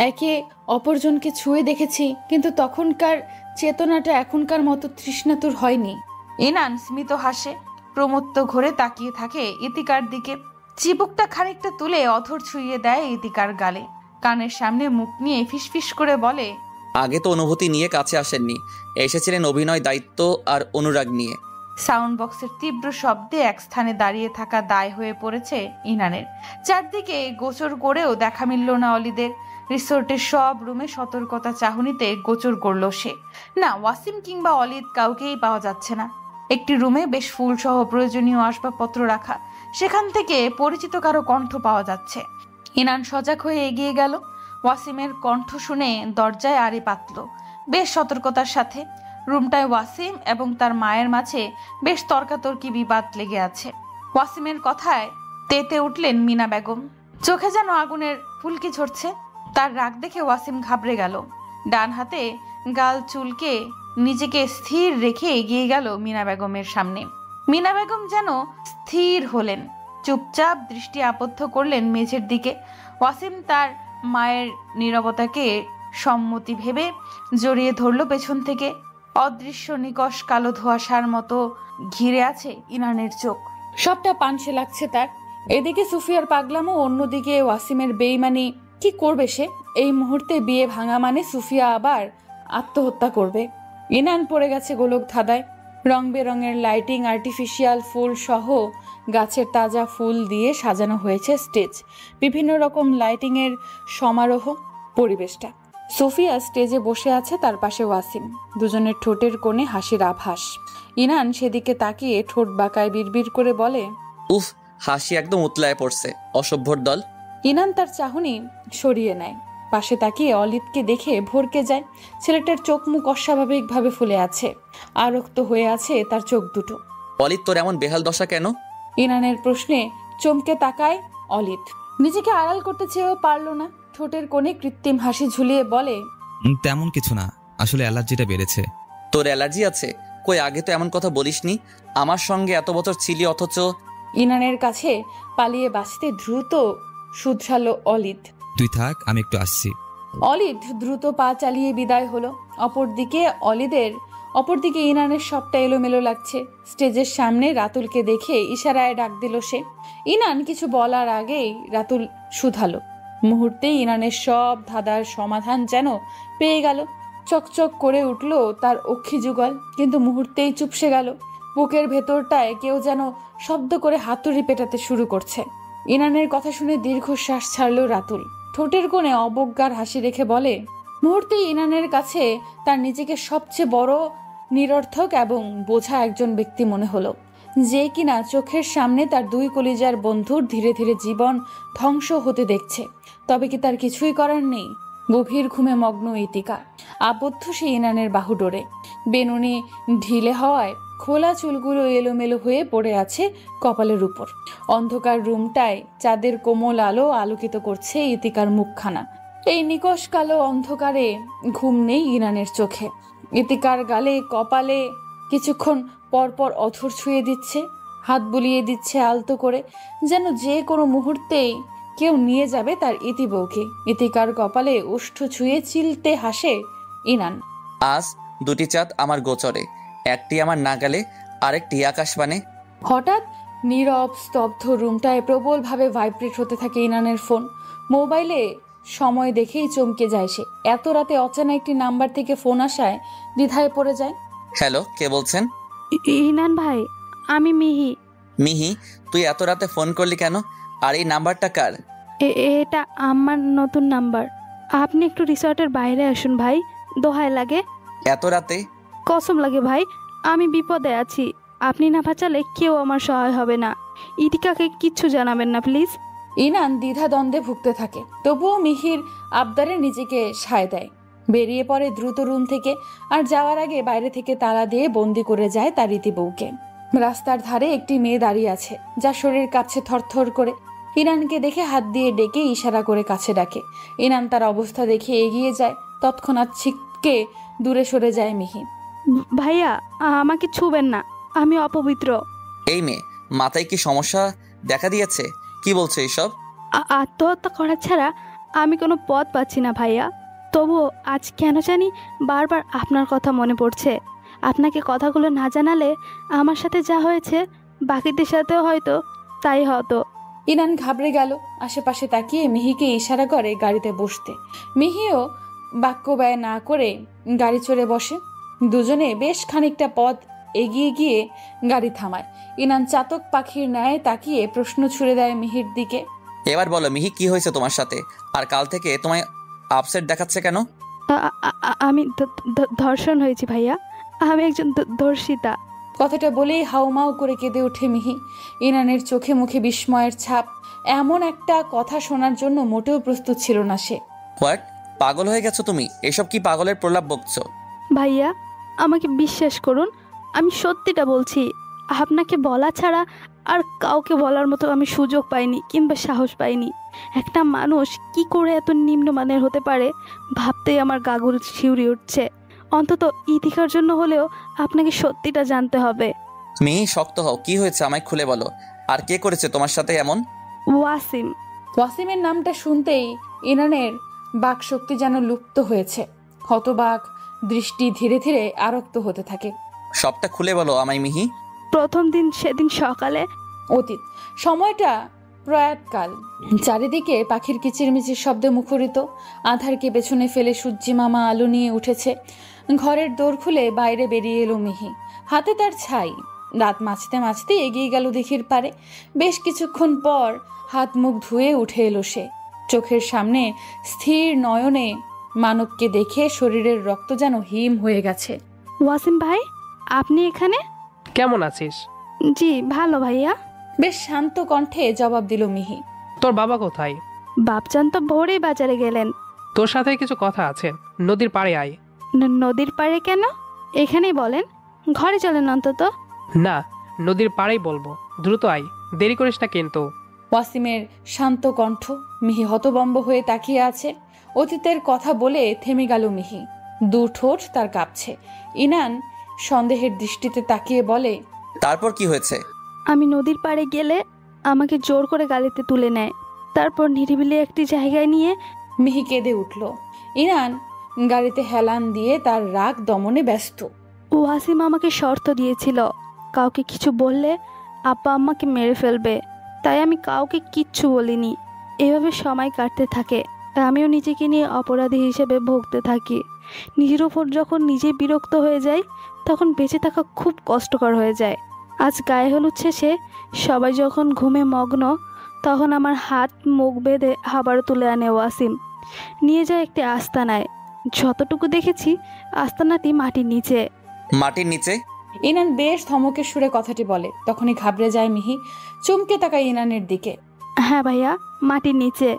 একে অপরজনকে ছুঁয়ে দেখেছি, কিন্তু তখনকার চেতনাটা এখনকার মতো তৃষ্ণাতুর হয়নি। ইনান স্মিত হাসে, প্রমত্ত ঘরে তাকিয়ে থাকে ইতিকার দিকে। চিবুকটা খানিকটা তুলে অধর ছুঁয়ে দেয় ইতিকার গালে। কানের সামনে মুখ নিয়ে ফিসফিস করে বলে, আগে তো অনুভূতি নিয়ে কাছে আসেননি, এসেছিলেন অভিনয়, দায়িত্ব আর অনুরাগ নিয়ে। সাউন্ড বক্সের তীব্র শব্দে এক স্থানে দাঁড়িয়ে থাকা দায় হয়ে পড়েছে ইনানের। চারদিকে গোচর করেও দেখা মিলল না অলিদের। রিসোর্টের সব রুমে সতর্কতা চাহনিতে গোচর করল সে। না, ওয়াসিম কিংবা অলিদ কাউকেই পাওয়া যাচ্ছে না। একটি রুমে বেশ ফুলসহ প্রয়োজনীয় আসবাবপত্র রাখা, সেখান থেকে পরিচিত কারো কণ্ঠ পাওয়া যাচ্ছে। ইনান সজাগ হয়ে এগিয়ে গেল। ওয়াসিমের কণ্ঠ শুনে দরজায় আড়ি পাতল বেশ সতর্কতার সাথে। রুমটায় ওয়াসিম এবং তার মায়ের মাঝে বেশ তর্কাতর্কি বিবাদ লেগে আছে। ওয়াসিমের কথায় তেতে উঠলেন মিনা বেগম। চোখে যেন আগুনের ফুলকি ঝরছে। তার রাগ দেখে ওয়াসিম ঘাবড়ে গেল। ডান হাতে গাল চুলকে নিজেকে স্থির রেখে এগিয়ে গেল মিনা বেগমের সামনে। মিনা বেগম যেন স্থির হলেন, চুপচাপ দৃষ্টি আবদ্ধ করলেন মেঝের দিকে। ওয়াসিম তার মায়ের নীরবতাকে সম্মতি ভেবে জড়িয়ে ধরল পেছন থেকে। অদৃশ্য নিকষ কালো ধোঁয়াশার মতো ঘিরে আছে ইনানের চোখ। সবটা পানসে লাগছে তার। এদিকে সুফিয়ার পাগলামো, অন্যদিকে ওয়াসিমের বেইমানি। কি করবে সে? এই মুহূর্তে বিয়ে ভাঙা মানে সুফিয়া আবার আত্মহত্যা করবে। ইনান পড়ে গেছে গোলক ধাঁধায়। রং বেরঙের লাইটিং, আর্টিফিশিয়াল ফুল সহ গাছের তাজা ফুল দিয়ে সাজানো হয়েছে স্টেজ। বিভিন্ন রকম লাইটিংয়ের সমারোহ পরিবেশটা। সোফিয়া স্টেজে বসে আছে, তার পাশে ওয়াসিম। দুজনের ঠোঁটের কোণে হাসির আভাস। ইনান সেদিকে তাকিয়ে ঠোঁট বাঁকায় বিড়বিড় করে বলে, উফ, হাসি একদম উতলায় পড়ছে, অসভ্যর দল। ইনান তার চাহনি সরিয়ে নেয়। পাশে তাকিয়ে অলিদকে দেখে ভরকে যায়। ছেলেটার চোখ মুখ অস্বাভাবিকভাবে ফুলে আছে, আরক্ত হয়ে আছে তার চোখ দুটো। অলিদ, তোর এমন বেহাল দশা কেন? ইনানের প্রশ্নে চমকে তাকায় অলিদ। নিজেকে আড়াল করতে চেয়েও পারল না। ঠোঁটের কোণে কৃত্রিম হাসি ঝুলিয়ে বলে, তেমন কিছু না, আসলে অ্যালার্জিটা বেড়েছে। তোর অ্যালার্জি আছে? কই, আগে তো এমন কথা বলিসনি। আমার সঙ্গে এত বছর ছিলি, অথচ। ইনানের কাছে পালিয়ে বাঁচতে দ্রুত শুধরালো অলিদ। তুই থাক, আমি একটু আসছি। অলিদ দ্রুত পা চালিয়ে বিদায় হলো। অপরদিকে ইনানের সবটা এলোমেলো লাগছে। স্টেজের সামনে রাতুলকে দেখে ইশারায় ডাক দিল সে। ইনান কিছু বলার আগেই রাতুল শুধালো। মুহূর্তেই ইনানের সব ধাঁধার সমাধান যেন পেয়ে গেল। চকচক করে উঠল তার অক্ষি যুগল, কিন্তু মুহূর্তেই চুপসে গেল। বুকের ভেতরটায় কেউ যেন শব্দ করে হাতুড়ি পেটাতে শুরু করছে। ইনানের কথা শুনে দীর্ঘশ্বাস ছাড়ল রাতুল। ঠোঁটের কোণে অবজ্ঞার হাসি রেখে বলে, মুহূর্তেই ইনানের কাছে তার নিজেকে সবচেয়ে বড় নিরর্থক এবং বোঝা একজন ব্যক্তি মনে হলো, যে কিনা চোখের সামনে তার দুই কলিজার বন্ধুর ধীরে ধীরে জীবন ধ্বংস হতে দেখছে। তবে কি তার কিছুই করার নেই? গভীর ঘুমে মগ্ন ইতিকা আবদ্ধ সে ইনানের বাহুডোরে। বেনুনি ঢিলে হওয়ায় খোলা চুলগুলো এলোমেলো হয়ে পড়ে আছে কপালের উপর। অন্ধকার রুমটায় চাঁদের কোমল আলো আলোকিত করছে ইতিকার মুখখানা। এই নিকষ কালো অন্ধকারে ঘুম নেই ইনানের চোখে। ইতিকার গালে কপালে কিছুক্ষণ পরপর অথর ছুঁয়ে দিচ্ছে, হাত বুলিয়ে দিচ্ছে আলতো করে, যেন যে কোনো মুহূর্তেই কেউ নিয়ে যাবে তার ইতিবউকে। ইতিকার কপালে ওষ্ঠ ছুঁয়ে চিলতে হাসে ইনান। আজ দুটি চাঁদ আমার গোচরে, একটি আমার নাগালে, আরেকটি আকাশবাণে। হঠাৎ নীরব স্তব্ধ রুমটায় প্রবলভাবে ভাইব্রেট হতে থাকে ইনানের ফোন। মোবাইলে সময় দেখেই চমকে যায় সে। এত রাতে অচেনা একটি নাম্বার থেকে ফোন আসায় দ্বিধায় পড়ে যায়। হ্যালো, কে বলছেন? ইনান ভাই, আমি মিহি। মিহি, তুই এত রাতে ফোন করলি কেন? আর এই নাম্বারটা কার? এটা আমার নতুন নাম্বার। আপনি একটু রিসর্টের বাইরে আসুন ভাই, দোহাই লাগে। এত রাতে? কসম লাগে ভাই, আমি বিপদে আছি। আপনি না বাঁচালে কেউ আমার সহায় হবে না। ইতিকাকে কিচ্ছু জানাবেন না প্লিজ। ইনান দ্বিধা দ্বন্দ্বে ভুগতে থাকে, তবুও মিহির আবদারে নিজেকে সায় দেয়। বেরিয়ে পড়ে দ্রুত রুম থেকে, আর যাওয়ার আগে বাইরে থেকে তালা দিয়ে বন্দি করে যায় তার ইতিবউকে। রাস্তার ধারে একটি মেয়ে দাঁড়িয়ে আছে, যার শরীর কাঁপছে থরথর করে। ইনানকে দেখে হাত দিয়ে ডেকে ইশারা করে কাছে ডাকে। ইনান তার অবস্থা দেখে এগিয়ে যায়। তৎক্ষণাৎ ছিটকে দূরে সরে যায় মিহি। ভাইয়া, আমাকে ছুবেন না, আমি অপবিত্র। এই মেয়ে, মাথায় কি সমস্যা দেখা দিয়েছে? কি বলছো এইসব? আত্মহত্যা করা ছাড়া আমি কোনো পথ পাচ্ছি না ভাইয়া। তবুও আজ কেন জানি বারবার আপনার কথা মনে পড়ছে। আপনাকে কথাগুলো না জানালে আমার সাথে যা হয়েছে বাকিদের সাথেও হয়তো তাই হতো। ইনান ঘাবড়ে গেল। আশেপাশে তাকিয়ে মিহিকে ইশারা করে গাড়িতে বসতে। মিহিও বাক্য ব্যয় না করে গাড়ি চড়ে বসে। দুজনে বেশ খানিকটা পথ এগিয়ে গিয়ে গাড়ি থামায়। ইনান চাতক পাখির ন্যায় তাকিয়ে প্রশ্ন ছুড়ে দেয় মিহির দিকে। এবার বলো মিহি, কি হয়েছে তোমার সাথে? আর কাল থেকে তোমায় আপসেট দেখাচ্ছে কেন? আমি ধর্ষণ হয়েছি ভাইয়া। আমি একজন ধর্ষিতা। কথাটা বলেই হাউমাউ করে কেঁদে ওঠে মিহি। ইনানের চোখে মুখে বিস্ময়ের ছাপ। এমন একটা কথা শোনার জন্য মোটেও প্রস্তুত ছিল না সে। হোয়াট? পাগল হয়ে গেছো তুমি? এসব কি পাগলের প্রলাপ বকছো? ভাইয়া আমাকে বিশ্বাস করুন, আমি সত্যিটা বলছি। আপনাকে বলা ছাড়া আর কাউকে বলার মতো আমি সুযোগ পাইনি কিংবা সাহস পাইনি। একটা মানুষ কি করে এত নিম্নমানের হতে পারে ভাবতেই আমার গাগুল শিউরে উঠছে। অন্তত ইতিকার জন্য হলেও আপনাকে সত্যিটা জানতে হবে। মিহি, শক্ত হও। কি হয়েছে আমায় খুলে বলো। আর কে করেছে তোমার সাথে এমন? ওয়াসিম। ওয়াসিমের নামটা শুনতেই ইনানের বাকশক্তি যেন লুপ্ত হয়েছে। হতবাক দৃষ্টি ধীরে ধীরে আরক্ত হতে থাকে। সবটা খুলে বলো আমায় মিহি। প্রথম দিন সেদিন সকালে। অতীত। সময়টা প্রয়াতকাল। চারিদিকে পাখির কিচিরমিচির শব্দে মুখরিত। আধারকে পেছনে ফেলে সূর্যি মামা আলো নিয়ে উঠেছে। ঘরের দোর খুলে বাইরে বেরিয়ে এলো মিহি। হাতে তার ছাই। দাঁত মাজতে মাজতে এগিয়ে গেল দিঘির পারে। বেশ কিছুক্ষণ পর হাত মুখ ধুয়ে উঠে এলো সে। চোখের সামনে স্থির নয়নে মানবকে দেখে শরীরের রক্ত যেন হিম হয়ে গেছে। ওয়াসিম ভাই, আপনি এখানে? কেমন আছিস? জি ভালো ভাইয়া। বেশ শান্ত কণ্ঠে জবাব দিল মিহি। তোর বাবা কোথায়? বাপজান তো ভোরেই বাজারে গেলেন। তোর সাথে কিছু কথা আছে, নদীর পাড়ে আয়। নদীর পাড়ে কেন? এখানেই বলেন, ঘরে চলেন অন্তত। না, নদীর পাড়েই বলবো, দ্রুত আয়, দেরি করিস না কিন্তু। ওয়াসিমের শান্ত কণ্ঠ। মিহি হতবম্ব হয়ে তাকিয়ে আছে। অতীতের কথা বলে থেমে গেল মিহি। দু ঠোঁট তার কাঁপছে। ইনান সন্দেহের দৃষ্টিতে তাকিয়ে বলে, তারপর কি হয়েছে? আমি নদীর পাড়ে গেলে আমাকে জোর করে গাড়িতে তুলে নেয়। তারপর নিরিবিলি একটি জায়গায় নিয়ে। মিহি কেঁদে উঠল। ইনান গাড়িতে হেলান দিয়ে তার রাগ দমনে ব্যস্ত। ওয়াসিম আমাকে শর্ত দিয়েছিল, কাউকে কিছু বললে আব্বা আম্মাকে মেরে ফেলবে। তাই আমি কাউকে কিচ্ছু বলিনি। এভাবে সময় কাটতে থাকে। আমিও নিজেকে নিয়ে অপরাধী হিসেবে ভুগতে থাকি। নিজের ওপর যখন নিজে বিরক্ত হয়ে যায় তখন বেঁচে থাকা খুব কষ্টকর হয়ে যায়। আজ গায়ে হলুদ শেষে সবাই যখন ঘুমে মগ্ন, তখন আমার হাত মুখ বেঁধে আবারও তুলে আনে ওয়াসিম। নিয়ে যায় একটি আস্তানায়। যতটুকু দেখেছি আস্তানাটি মাটির নিচে। মাটির নিচে? ইনান বেশ ধমকের সুরে কথাটি বলে। তখনই ঘাবড়ে যায় মিহি। চমকে তাকায় ইনানের দিকে। হ্যাঁ ভাইয়া, মাটির নিচে।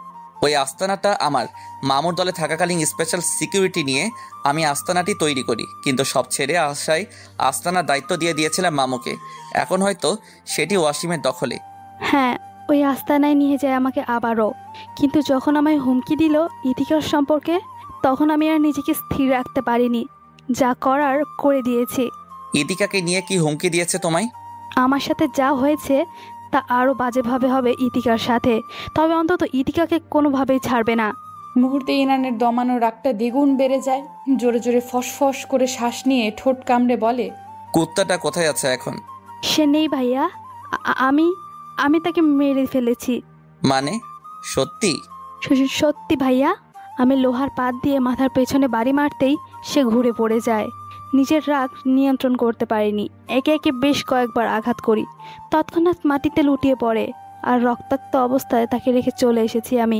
ওই আস্তানাটা আমার। মামুর দলে থাকাকালীন স্পেশাল সিকিউরিটি নিয়ে আমি আস্তানাটি তৈরি করি, কিন্তু সব ছেড়ে আশায় আস্তানার দায়িত্ব দিয়ে দিয়েছিলাম মামুকে। এখন হয়তো সেটি ওয়াসিমের দখলে। হ্যাঁ, ওই আস্তানায় নিয়ে যায় আমাকে আবারও। কিন্তু যখন আমায় হুমকি দিল ইতিকার সম্পর্কে, তখন আমি আর নিজেকে স্থির রাখতে পারিনি। যা করার করে দিয়েছি। ইতিকাকে নিয়ে কি হুমকি দিয়েছে তোমায়? আমার সাথে যা হয়েছে তা আরও বাজেভাবে হবে ইতিকার সাথে। তবে অন্তত ইতিকাকে কোনোভাবেই ছাড়বে না। মুহূর্তে ইনানের দমানো রাগটা দ্বিগুণ বেড়ে যায়। জোরে জোরে ফসফস করে শ্বাস নিয়ে ঠোঁট কামড়ে বলে, কুত্তাটা কোথায় আছে এখন? সে নেই ভাইয়া। আমি আমি তাকে মেরে ফেলেছি। মানে সত্যি? সত্যি ভাইয়া। আমি লোহার পাত দিয়ে মাথার পেছনে বাড়ি মারতেই সে ঘুরে পড়ে যায়। নিজের রাগ নিয়ন্ত্রণ করতে পারিনি। একে একে বেশ কয়েকবার আঘাত করি। তৎক্ষণাৎ মাটিতে লুটিয়ে পড়ে। আর রক্তাক্ত অবস্থায় তাকে রেখে চলে এসেছি আমি।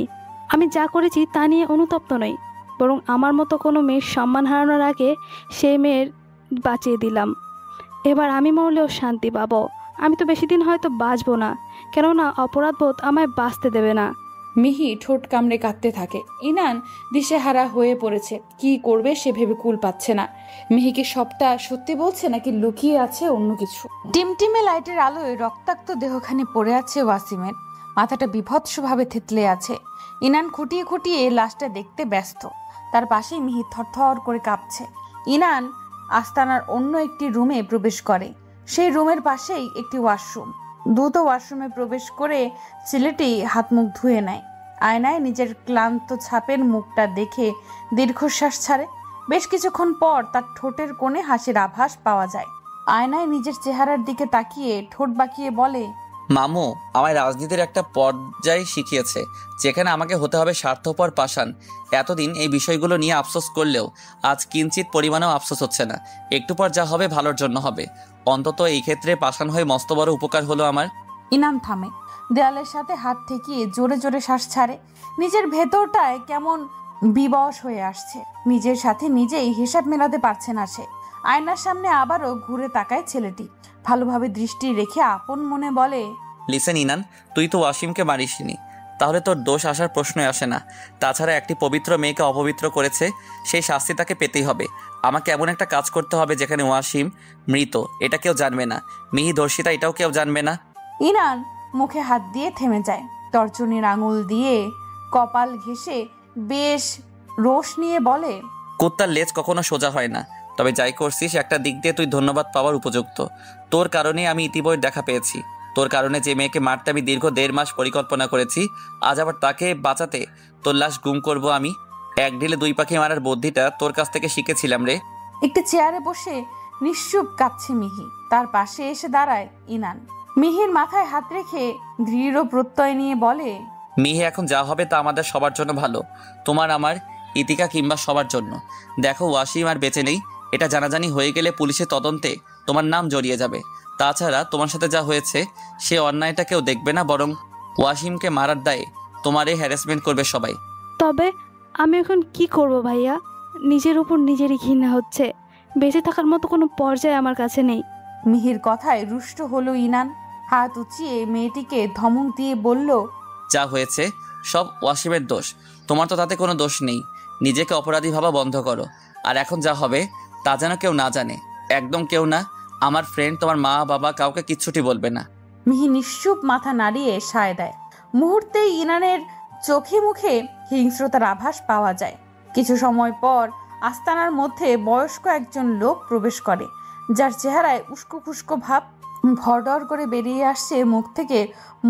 আমি যা করেছি তা নিয়ে অনুতপ্ত নই, বরং আমার মতো কোনো মেয়ের সম্মান হারানোর আগে সেই মেয়ের বাঁচিয়ে দিলাম। এবার আমি মরলেও শান্তি পাবো। আমি তো বেশি দিন হয়তো বাঁচবো না, কেননা অপরাধবোধ আমায় বাঁচতে দেবে না। মিহি ঠোঁট কামড়ে কাঁদতে থাকে। ইনান দিশেহারা হয়ে পড়েছে। কি করবে সে ভেবে কুল পাচ্ছে না। মিহিকে সবটা সত্যি বলছে নাকি লুকিয়ে আছে অন্য কিছু। টিমটিমে লাইটের আলোয় রক্তাক্ত দেহখানি পড়ে আছে ওয়াসিমের। মাথাটা বিভৎসভাবে থেতলে আছে। ইনান খুঁটিয়ে খুঁটিয়ে লাশটা দেখতে ব্যস্ত। তার পাশেই মিহি থরথর করে কাঁপছে। ইনান আস্তানার অন্য একটি রুমে প্রবেশ করে। সেই রুমের পাশেই একটি ওয়াশরুম। দ্রুত ওয়াশরুমে প্রবেশ করে ছেলেটি হাত মুখ ধুয়ে নেয়। আয়নায় নিজের ক্লান্ত ছাপের মুখটা দেখে দীর্ঘশ্বাস ছাড়ে। বেশ কিছুক্ষণ পর তার ঠোঁটের কোণে হাসির আভাস পাওয়া যায়। আয়নায় নিজের চেহারার দিকে তাকিয়ে ঠোঁট বাঁকিয়ে বলে, মামু আমায় রাজনীতির একটা পর্যায় শিখিয়েছে, যেখানে আমাকে হতে হবে স্বার্থপর পাষাণ। এতদিন এই বিষয়গুলো নিয়ে আফসোস করলেও আজ কিঞ্চিত পরিমাণেও আফসোস হচ্ছে না। একটু পর যা হবে ভালোর জন্য হবে। অন্তত এই ক্ষেত্রে পাষাণ হয়ে মস্ত বড় উপকার হলো আমার। ইনান থামে, দেয়ালের সাথে হাত ঠেকিয়ে জোরে জোরে শ্বাস ছাড়ে। নিজের ভেতরটায় কেমন বিবশ হয়ে আসছে। নিজের সাথে নিজেই হিসাব মেলাতে পারছে না সে। আয়নার সামনে আবারও ঘুরে তাকায় ছেলেটি। ভালোভাবে দৃষ্টি রেখে আপন মনে বলে, লিসেন ইনান, তুই তো ওয়াসিমকে মারিসনি, তাহলে তোর দোষ আসার প্রশ্নই আসে না। তাছাড়া একটি পবিত্র মেয়েকে অপবিত্র করেছে, সেই শাস্তি তাকে পেতেই হবে। আমাকে এমন একটা কাজ করতে হবে যেখানে ওয়াসিম মৃত, এটা কেউ জানবে না। মিহি ধর্ষিতা, এটাও কেউ জানবে না। ইনান মুখে হাত দিয়ে থেমে যায়। তর্জনীর আঙুল দিয়ে কপাল ঘেঁষে বেশ রোষ নিয়ে বলে, কুত্তার লেজ কখনো সোজা হয় না। তবে যাই করছিস একটা দিক দিয়ে তুই ধন্যবাদ পাওয়ার উপযুক্ত। তোর কারণে আমি ইতিবইয়ের দেখা পেয়েছি। তোর কারণে যে মেয়েকে মারতে আমি দীর্ঘ 1.5 মাস পরিকল্পনা করেছি, আজ আবার তাকে বাঁচাতে তোর লাশ গুম করব আমি। এক ঢিলে 2 পাখি মারার বুদ্ধিটা তোর কাছ থেকে শিখেছিলাম রে। একটি চেয়ারে বসে নিশ্চুপ কাঁদছে মিহি। তার পাশে এসে দাঁড়ায় ইনান। মিহির মাথায় হাত রেখে দৃঢ় প্রত্যয় নিয়ে বলে, মিহি এখন যা হবে তা আমাদের সবার জন্য ভালো, তোমার, আমার, ইতিকা কিংবা সবার জন্য। দেখো ওয়াসিম আর বেঁচে নেই, এটা জানাজানি হয়ে গেলে পুলিশের তদন্তে তোমার নাম জড়িয়ে যাবে। তাছাড়া তোমার সাথে যা হয়েছে সে অন্যায়টা কেউ দেখবে না, বরং ওয়াসিমকে মারার দায়ে তোমারই হ্যারাসমেন্ট করবে সবাই। তবে আমি এখন কি করব ভাইয়া? নিজের উপর নিজেরই ঘৃণা হচ্ছে। বেঁচে থাকার মতো কোনো পর্যায়ে আমার কাছে নেই। মিহির কথায় রুষ্ট হলো ইনান। হাত উঁচিয়ে মেয়েটিকে ধমক দিয়ে বলল, যা হয়েছে সব ওয়াসিমের দোষ, তোমার তো তাতে কোনো দোষ নেই। নিজেকে অপরাধী ভাবা বন্ধ করো। আর এখন যা হবে তা যেন কেউ না জানে, একদম কেউ না। আমার ফ্রেন্ড, তোমার মা বাবা, কাউকে কিচ্ছুটি বলবে না। মিহি নিশ্চুপ মাথা নাড়িয়ে সায় দেয়। মুহূর্তেই ইনানের চোখে মুখে হিংস্রতার আভাস পাওয়া যায়। কিছু সময় পর আস্তানার মধ্যে বয়স্ক একজন লোক প্রবেশ করে, যার চেহারায় উস্কো খুস্কো ভাব। ভরডর করে বেরিয়ে আসছে মুখ থেকে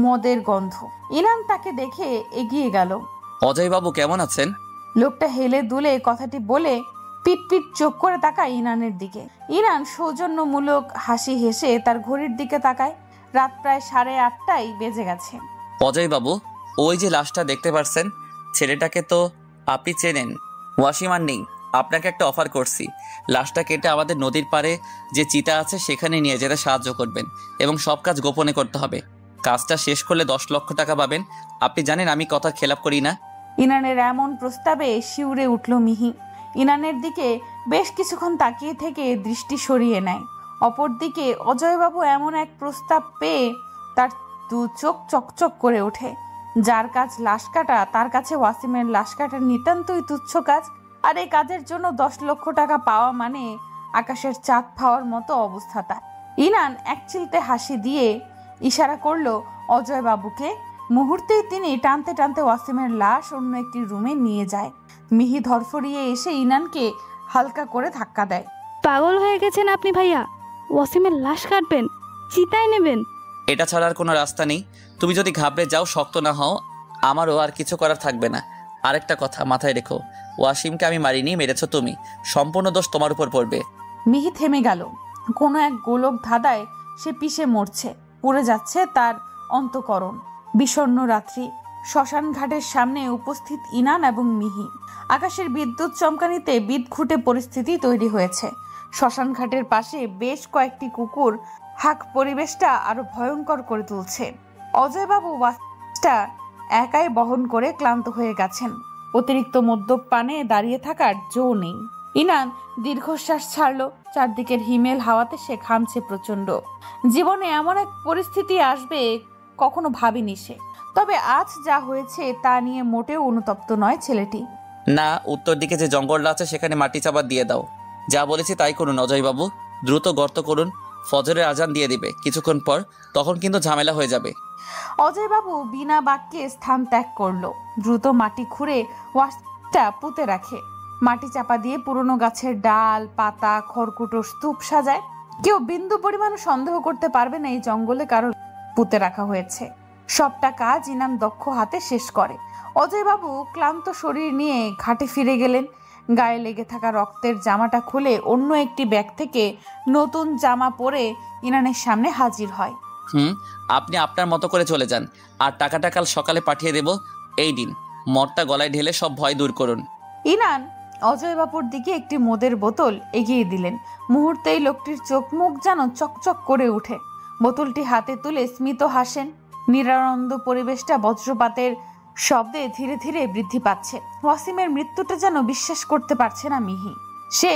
মদের গন্ধ। ইনান তাকে দেখে এগিয়ে গেল। অজয়বাবু কেমন আছেন? লোকটা হেলে দুলে কথাটি বলে পিট পিট চোখ করে তাকায় ইনানের দিকে। ইনান সৌজন্যমূলক হাসি হেসে তার ঘড়ির দিকে তাকায়। রাত প্রায় 8:30 বেজে গেছে। অজয়বাবু, ওই যে লাশটা দেখতে পারছেন, ছেলেটাকে তো আপনি চেনেন। ওয়াসিম আর নেই। আপনাকে একটা অফার করছি, লাশটা কেটে আমাদের নদীর পাড়ে যে চিতা আছে সেখানে নিয়ে যেতে সাহায্য করবেন, এবং সব কাজ গোপনে করতে হবে। কাজটা শেষ করলে 10 লক্ষ টাকা পাবেন। আপনি জানেন আমি কথার খেলাপ করি না। ইনানের এমন প্রস্তাবে শিউরে উঠল মিহি। ইনানের দিকে বেশ কিছুক্ষণ তাকিয়ে থেকে দৃষ্টি সরিয়ে নেয়। অপরদিকে অজয়বাবু এমন এক প্রস্তাব পেয়ে তার 2 চোখ চকচক করে ওঠে। যার কাজ লাশ কাটা, তার কাছে ওয়াসিমের লাশ কাটা নিতান্তই তুচ্ছ কাজ। আর এই কাজের জন্য 10 লক্ষ টাকা পাওয়া মানে আকাশের চাঁদ পাওয়ার মতো অবস্থা তার। ইনান একচিলতে হাসি দিয়ে ইশারা করলো অজয়বাবুকে। মুহূর্তেই তিনি টানতে টানতে ওয়াসিমের লাশ অন্য একটি রুমে নিয়ে যায়। মিহি ধরফরিয়ে এসে ইনানকে হালকা করে ধাক্কা দেয়। পাগল হয়ে গেছেন আপনি ভাইয়া? ওয়াসিমের লাশ কাটবেন, চিতায় নেবেন? এটা ছাড়া আর কোনো রাস্তা নেই। তুমি যদি ঘাবড়ে যাও, শক্ত না হও, আমারও আর কিছু করার থাকবে না। আরেকটা কথা মাথায় রেখো, ওয়াসিমকে আমি মারিনি, মেরেছো তুমি। সম্পূর্ণ দোষ তোমার উপর পড়বে। মিহি থেমে গেল। কোনো এক গোলক ধাঁধায় সে পিষে মরছে, পড়ে যাচ্ছে তার অন্তঃকরণ। বিষণ্ণ রাত্রি। শ্মশান ঘাটের সামনে উপস্থিত ইনান এবং মিহি। আকাশের বিদ্যুৎ চমকানিতে বিদঘুটে পরিস্থিতি তৈরি হয়েছে। শ্মশান ঘাটের পাশে বেশ কয়েকটি কুকুর হাক পরিবেশটা আরো ভয়ঙ্কর করে তুলছে। অজয়বাবু ওয়াসটা একাই বহন করে ক্লান্ত হয়ে গেছেন। অতিরিক্ত মদ্যপানে দাঁড়িয়ে থাকার জো নেই। ইনান দীর্ঘশ্বাস ছাড়লো। চারদিকের হিমেল হাওয়াতে সে ঘামছে প্রচন্ড। জীবনে এমন এক পরিস্থিতি আসবে কখনো ভাবিনি সে। তবে আজ যা হয়েছে তা নিয়ে মোটেও অনুতপ্ত নয় ছেলেটি। না, উত্তর দিকে যে জঙ্গলটা আছে সেখানে মাটি চাপা দিয়ে দাও। যা বলেছি তাই করুন অজয়বাবু। দ্রুত গর্ত করুন, ফজরের আজান দিয়ে দিবে কিছুক্ষণ পর, তখন কিন্তু ঝামেলা হয়ে যাবে। অজয়বাবু বিনা বাক্যে স্থান ত্যাগ করলো। দ্রুত মাটি খুঁড়ে ওয়াসটা পুঁতে রাখে। মাটি চাপা দিয়ে পুরনো গাছের ডাল, পাতা, খড়কুটো স্তূপ সাজায়। কেউ বিন্দু পরিমাণ সন্দেহ করতে পারবে না এই জঙ্গলে কারো পুঁতে রাখা হয়েছে। সবটা কাজ ইনান দক্ষ হাতে শেষ করে। অজয়বাবু ক্লান্ত শরীর নিয়ে ঘাটে ফিরে গেলেন। গায়ে লেগে থাকা রক্তের জামাটা খুলে অন্য একটি ব্যাগ থেকে নতুন জামা পরে ইনানের সামনে হাজির হয়। আপনি আপনার মতো করে চলে যান, আর টাকাটা কাল সকালে পাঠিয়ে দেব। এই দিন মদটা গলায় ঢেলে সব ভয় দূর করুন। ইনান অজয়বাবুর দিকে একটি মদের বোতল এগিয়ে দিলেন। মুহূর্তেই লোকটির চোখ মুখ যেন চকচক করে ওঠে। বোতলটি হাতে তুলে স্মিত হাসেন। নিরানন্দ পরিবেশটা বজ্রপাতের শব্দে ধীরে ধীরে বৃদ্ধি পাচ্ছে। ওয়াসিমের মৃত্যুটা যেন বিশ্বাস করতে পারছে না মিহি। সে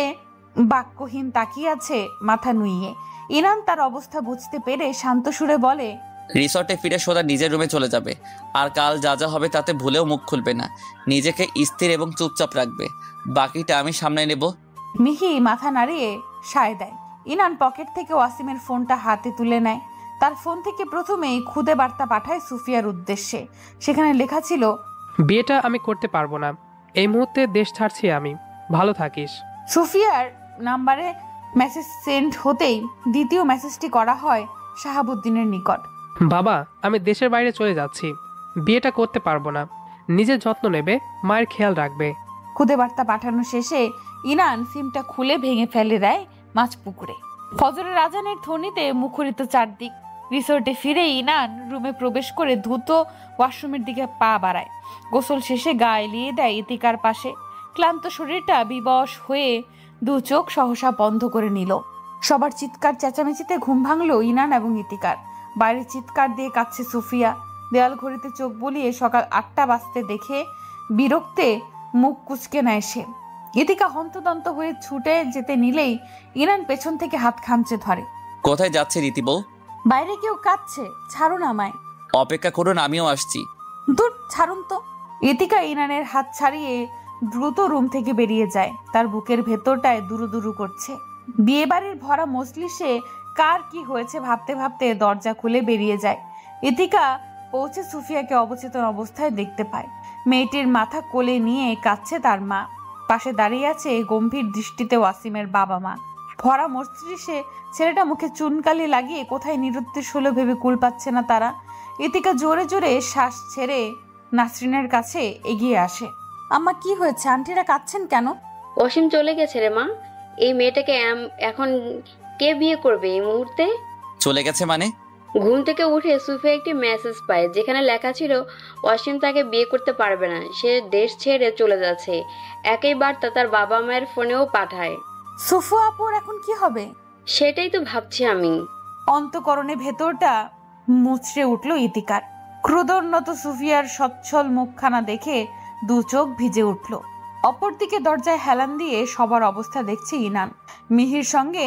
বাক্যহীন তাকিয়ে আছে মাথা নুইয়ে। ইনান তার অবস্থা বুঝতে পেরে শান্ত সুরে বলে, রিসর্টে ফিরে সোজা নিজের রুমে চলে যাবে, আর কাল যা যা হবে তাতে ভুলেও মুখ খুলবে না। নিজেকে স্থির এবং চুপচাপ রাখবে, বাকিটা আমি সামনে নেব। মিহি মাথা নাড়িয়ে সায় দেয়। ইনান পকেট থেকে ওয়াসিমের ফোনটা হাতে তুলে নেয়। তার ফোন থেকে প্রথমেই খুদে বার্তা পাঠায় সুফিয়ার উদ্দেশ্যে। সেখানে লেখা ছিল, বিয়েটা আমি করতে পারবো না, এই মুহূর্তে দেশ ছাড়ছি আমি, ভালো থাকিস। সুফিয়ার নাম্বারে মেসেজ সেন্ড হতেই দ্বিতীয় মেসেজটি করা হয় শাহাবুদ্দিনের নিকট। বাবা, আমি দেশের বাইরে চলে যাচ্ছি, বিয়েটা করতে পারবো না, নিজের যত্ন নেবে, মায়ের খেয়াল রাখবে। খুদে বার্তা পাঠানো শেষে ইনান সিমটা খুলে ভেঙে ফেলে দেয় মাছ পুকুরে। ফজরের আজানের ধ্বনিতে মুখরিত চারদিক। রিসোর্টে ফিরে ইনান রুমে প্রবেশ করে দ্রুত ওয়াশরুমের দিকে পা বাড়ায়। গোসল শেষে গা এলিয়ে দেয় ইতিকার পাশে। ক্লান্ত শরীরটা বিবশ হয়ে দু চোখ সহসা বন্ধ করে নিল। সবার চিৎকার চেঁচামেচিতে ঘুম ভাঙল ইনান এবং ইতিকার। বাইরে চিৎকার দিয়ে কাঁদছে সুফিয়া। দেয়াল ঘড়িতে চোখ বুলিয়ে সকাল 8টা বাজতে দেখে বিরক্তে মুখ কুচকে নেয় সে। ইতিকা হন্তদন্ত হয়ে ছুটে যেতে নিলেই ইনান পেছন থেকে হাত খামচে ধরে। কোথায় যাচ্ছে রীতি বউ? বাইরে কেউ কাঁদছে, ছাড়ুন আমায়। অপেক্ষা করুন, আমিও আসছি। দূর, ছাড়ুন তো। ইতিকা ইনানের হাত ছাড়িয়ে দ্রুত রুম থেকে বেরিয়ে যায়। তার বুকের ভেতরটায় দুরু দুরু করছে। বিয়ে বাড়ির ভরা মজলিসে কার কি হয়েছে ভাবতে ভাবতে দরজা খুলে বেরিয়ে যায়। ইতিকা পৌঁছে সুফিয়াকে অবচেতন অবস্থায় দেখতে পায়। মেয়েটির মাথা কোলে নিয়ে কাঁদছে তার মা। পাশে দাঁড়িয়ে আছে গম্ভীর দৃষ্টিতে ওয়াসিমের বাবা মা। ভরা মজলিসে ছেলেটা মুখে চুনকালি লাগিয়ে কোথায় নিরুদ্দেশ হলো ভেবে কুল পাচ্ছে না তারা। ইতিকা জোরে জোরে শ্বাস ছেড়ে নাসরিনের কাছে এগিয়ে আসে। আম্মা, কি হয়েছে? আন্টিরা কাঁদছেন কেন? অসীম চলে গেছে রে মা। এই মেয়েটাকে এখন কে বিয়ে করবে এই মুহূর্তে? চলে গেছে মানে? ঘুম থেকে উঠে সুফিয়া একটি মেসেজ পায়, যেখানে লেখা ছিল অসীম তাকে বিয়ে করতে পারবে না, সে দেশ ছেড়ে চলে যাচ্ছে। একই বার্তা তার বাবা মায়ের ফোনেও পাঠায়। সুফু আপুর এখন কি হবে? সেটাই তো ভাবছি আমি। অন্তঃকরণে ভেতরটা মুচড়ে উঠল ইতিকার। ক্রোধোন্নত সুফিয়ার সচ্ছল মুখখানা দেখে দু চোখ ভিজে উঠল। অপরদিকে দরজায় হেলান দিয়ে সবার অবস্থা দেখছে ইনান। মিহির সঙ্গে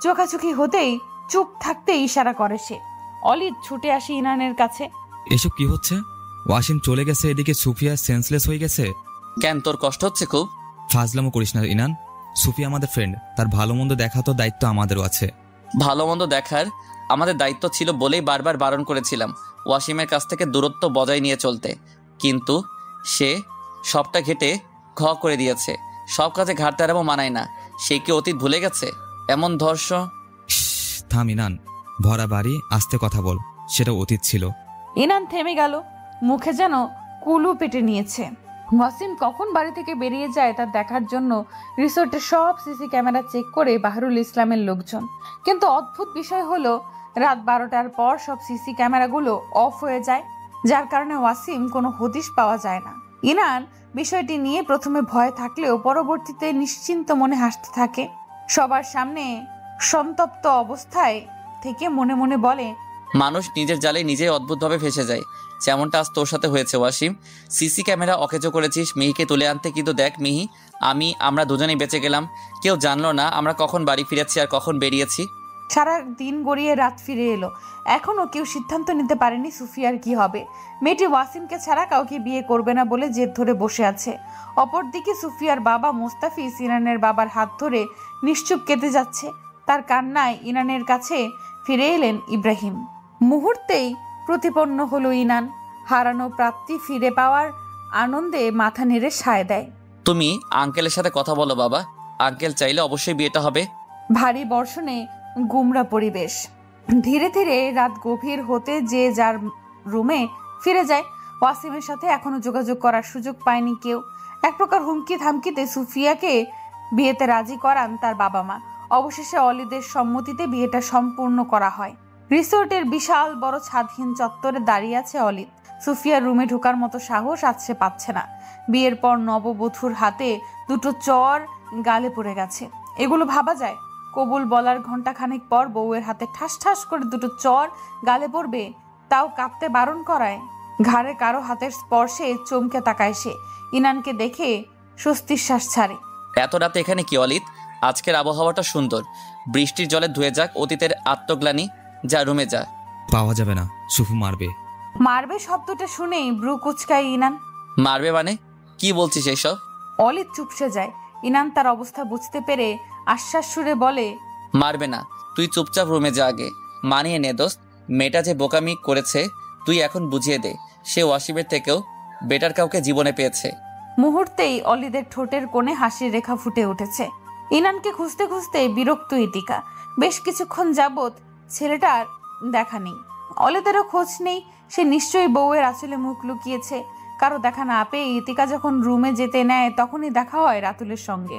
চোখাচোখি হতেই চুপ থাকতে ইশারা করে সে। অলিদ ছুটে আসি ইনানের কাছে। এসব কি হচ্ছে? ওয়াসিম চলে গেছে, এদিকে সুফিয়া সেন্সলেস হয়ে গেছে। কেন, তোর কষ্ট হচ্ছে খুব? ফাজলামো করিস না ইনান, সুফিয়া আমাদের ফ্রেন্ড, তার ভালো মন্দ দেখা তো দায়িত্ব আমাদেরও আছে। ভালো মন্দ দেখার আমাদের দায়িত্ব ছিল বলেই বারবার বারণ করেছিলাম ওয়াসিমের কাছ থেকে দূরত্ব বজায় নিয়ে চলতে, কিন্তু সে সবটা ঘেটে ঘ করে দিয়েছে। সব কাজে ঘাট দাঁড়াবো মানায় না। সে কি অতীত ভুলে গেছে? এমন ধর্ষণ। থাম ইনান, ভরা বাড়ি, আস্তে কথা বল, সেটা অতীত ছিল। ইনান থেমে গেল, মুখে যেন কুলু পেটে নিয়েছে। ওয়াসিম কখন বাড়ি থেকে বেরিয়ে যায় তা দেখার জন্য রিসোর্টের সব সিসি ক্যামেরা চেক করে বাহরুল ইসলামের লোকজন। কিন্তু অদ্ভুত বিষয় হলো, রাত 12টার পর সব সিসি ক্যামেরাগুলো অফ হয়ে যায়, যার কারণে ওয়াসিম কোনো হদিশ পাওয়া যায় না। ইনান বিষয়টি নিয়ে প্রথমে ভয় থাকলেও পরবর্তীতে নিশ্চিন্ত মনে হাসতে থাকে। সবার সামনে সন্তপ্ত অবস্থায় থেকে মনে মনে বলে, মানুষ নিজের জালে নিজেই অদ্ভুতভাবে ফেসে যায়, যেমনটা আজ তোর সাথে হয়েছে ওয়াসিম। সিসি ক্যামেরা অকেজো করেছিস মিহিকে তুলে আনতে, কিন্তু দেখ মিহি, আমরা দুজনেই বেঁচে গেলাম। কেউ জানলো না আমরা কখন বাড়ি ফিরেছি আর কখন বেরিয়েছি। সারা দিন গড়িয়ে রাত ফিরে এলো, এখনো কেউ সিদ্ধান্ত নিতে পারেনি সুফিয়ার কি হবে। মেয়েটি ওয়াসিমকে ছাড়া কাউকে বিয়ে করবে না বলে জেদ ধরে বসে আছে। অপরদিকে সুফিয়ার বাবা মোস্তাফিজ ইনানের বাবার হাত ধরে নিশ্চুপ কেঁদে যাচ্ছে। তার কান্নায় ইনানের কাছে ফিরে এলেন ইব্রাহিম। মুহূর্তেই প্রতিপন্ন হলো ইনান। হারানো প্রাপ্তি ফিরে পাওয়ার আনন্দে মাথা নেড়ে সায় দেয়। তুমি আঙ্কেলের সাথে কথা বলো বাবা, আঙ্কেল চাইলে অবশ্যই বিয়েটা হবে। ভারী বর্ষণে গুমরা পরিবেশ। ধীরে ধীরে রাত গভীর হতে যে যার রুমে ফিরে যায়। ওয়াসিমের সাথে এখনো যোগাযোগ করার সুযোগ পায়নি কেউ। এক প্রকার হুমকি ধামকিতে সুফিয়াকে বিয়েতে রাজি করান তার বাবা মা। অবশেষে অলিদের সম্মতিতে বিয়েটা সম্পূর্ণ করা হয়। রিসোর্টের বিশাল বড় ছাদহীন চত্বরে দাঁড়িয়ে আছে অলিদ। সুফিয়ার রুমে ঢোকার মতো সাহস আজকে পাচ্ছে না। বিয়ের পর নববধূর হাতে দুটো চর গালে পড়ে গেছে, এগুলো ভাবা যায়? কবুল বলার ঘন্টাখানেক পর বউয়ের হাতে ঠাস ঠাস করে দুটো চর গালে পড়বে, তাও কাঁপতে বারণ করায়। ঘাড়ে কারো হাতের স্পর্শে চমকে তাকায় সে। ইনানকে দেখে স্বস্তির শ্বাস ছাড়ে। এত রাতে এখানে কি অলিদ? আজকের আবহাওয়াটা সুন্দর, বৃষ্টির জলে ধুয়ে যাক অতীতের আত্মগ্লানি। যা রুমে যা। পাওয়া যাবে না, সুফু মারবে। মারবে শব্দটা শুনেই ব্রু কুচকায় ইনান। মারবে মানে কি বলছিস এইসব? অলিদ চুপসে যায়। ইনান তার অবস্থা বুঝতে পেরে আশ্বাস সুরে বলে, মারবে না, তুই চুপচাপ রুমে যা আগে। মানিয়ে নে দোস্ত, মেয়েটা যে বোকামি করেছে তুই এখন বুঝিয়ে দে। সে ওয়াসিমের থেকেও বেটার কাউকে জীবনে পেয়েছে। মুহূর্তেই অলিদের ঠোঁটের কোণে হাসির রেখা ফুটে উঠেছে। ইনানকে খুঁজতে খুঁজতে বিরক্ত ইতিকা। বেশ কিছুক্ষণ যাবৎ ছেলেটার দেখা নেই, অলিদেরও খোঁজ নেই। সে নিশ্চয়ই বউয়ের আঁচলে মুখ লুকিয়েছে। কারো দেখা না পেয়ে ইতিকা যখন রুমে যেতে নেয় তখনই দেখা হয় রাতুলের সঙ্গে।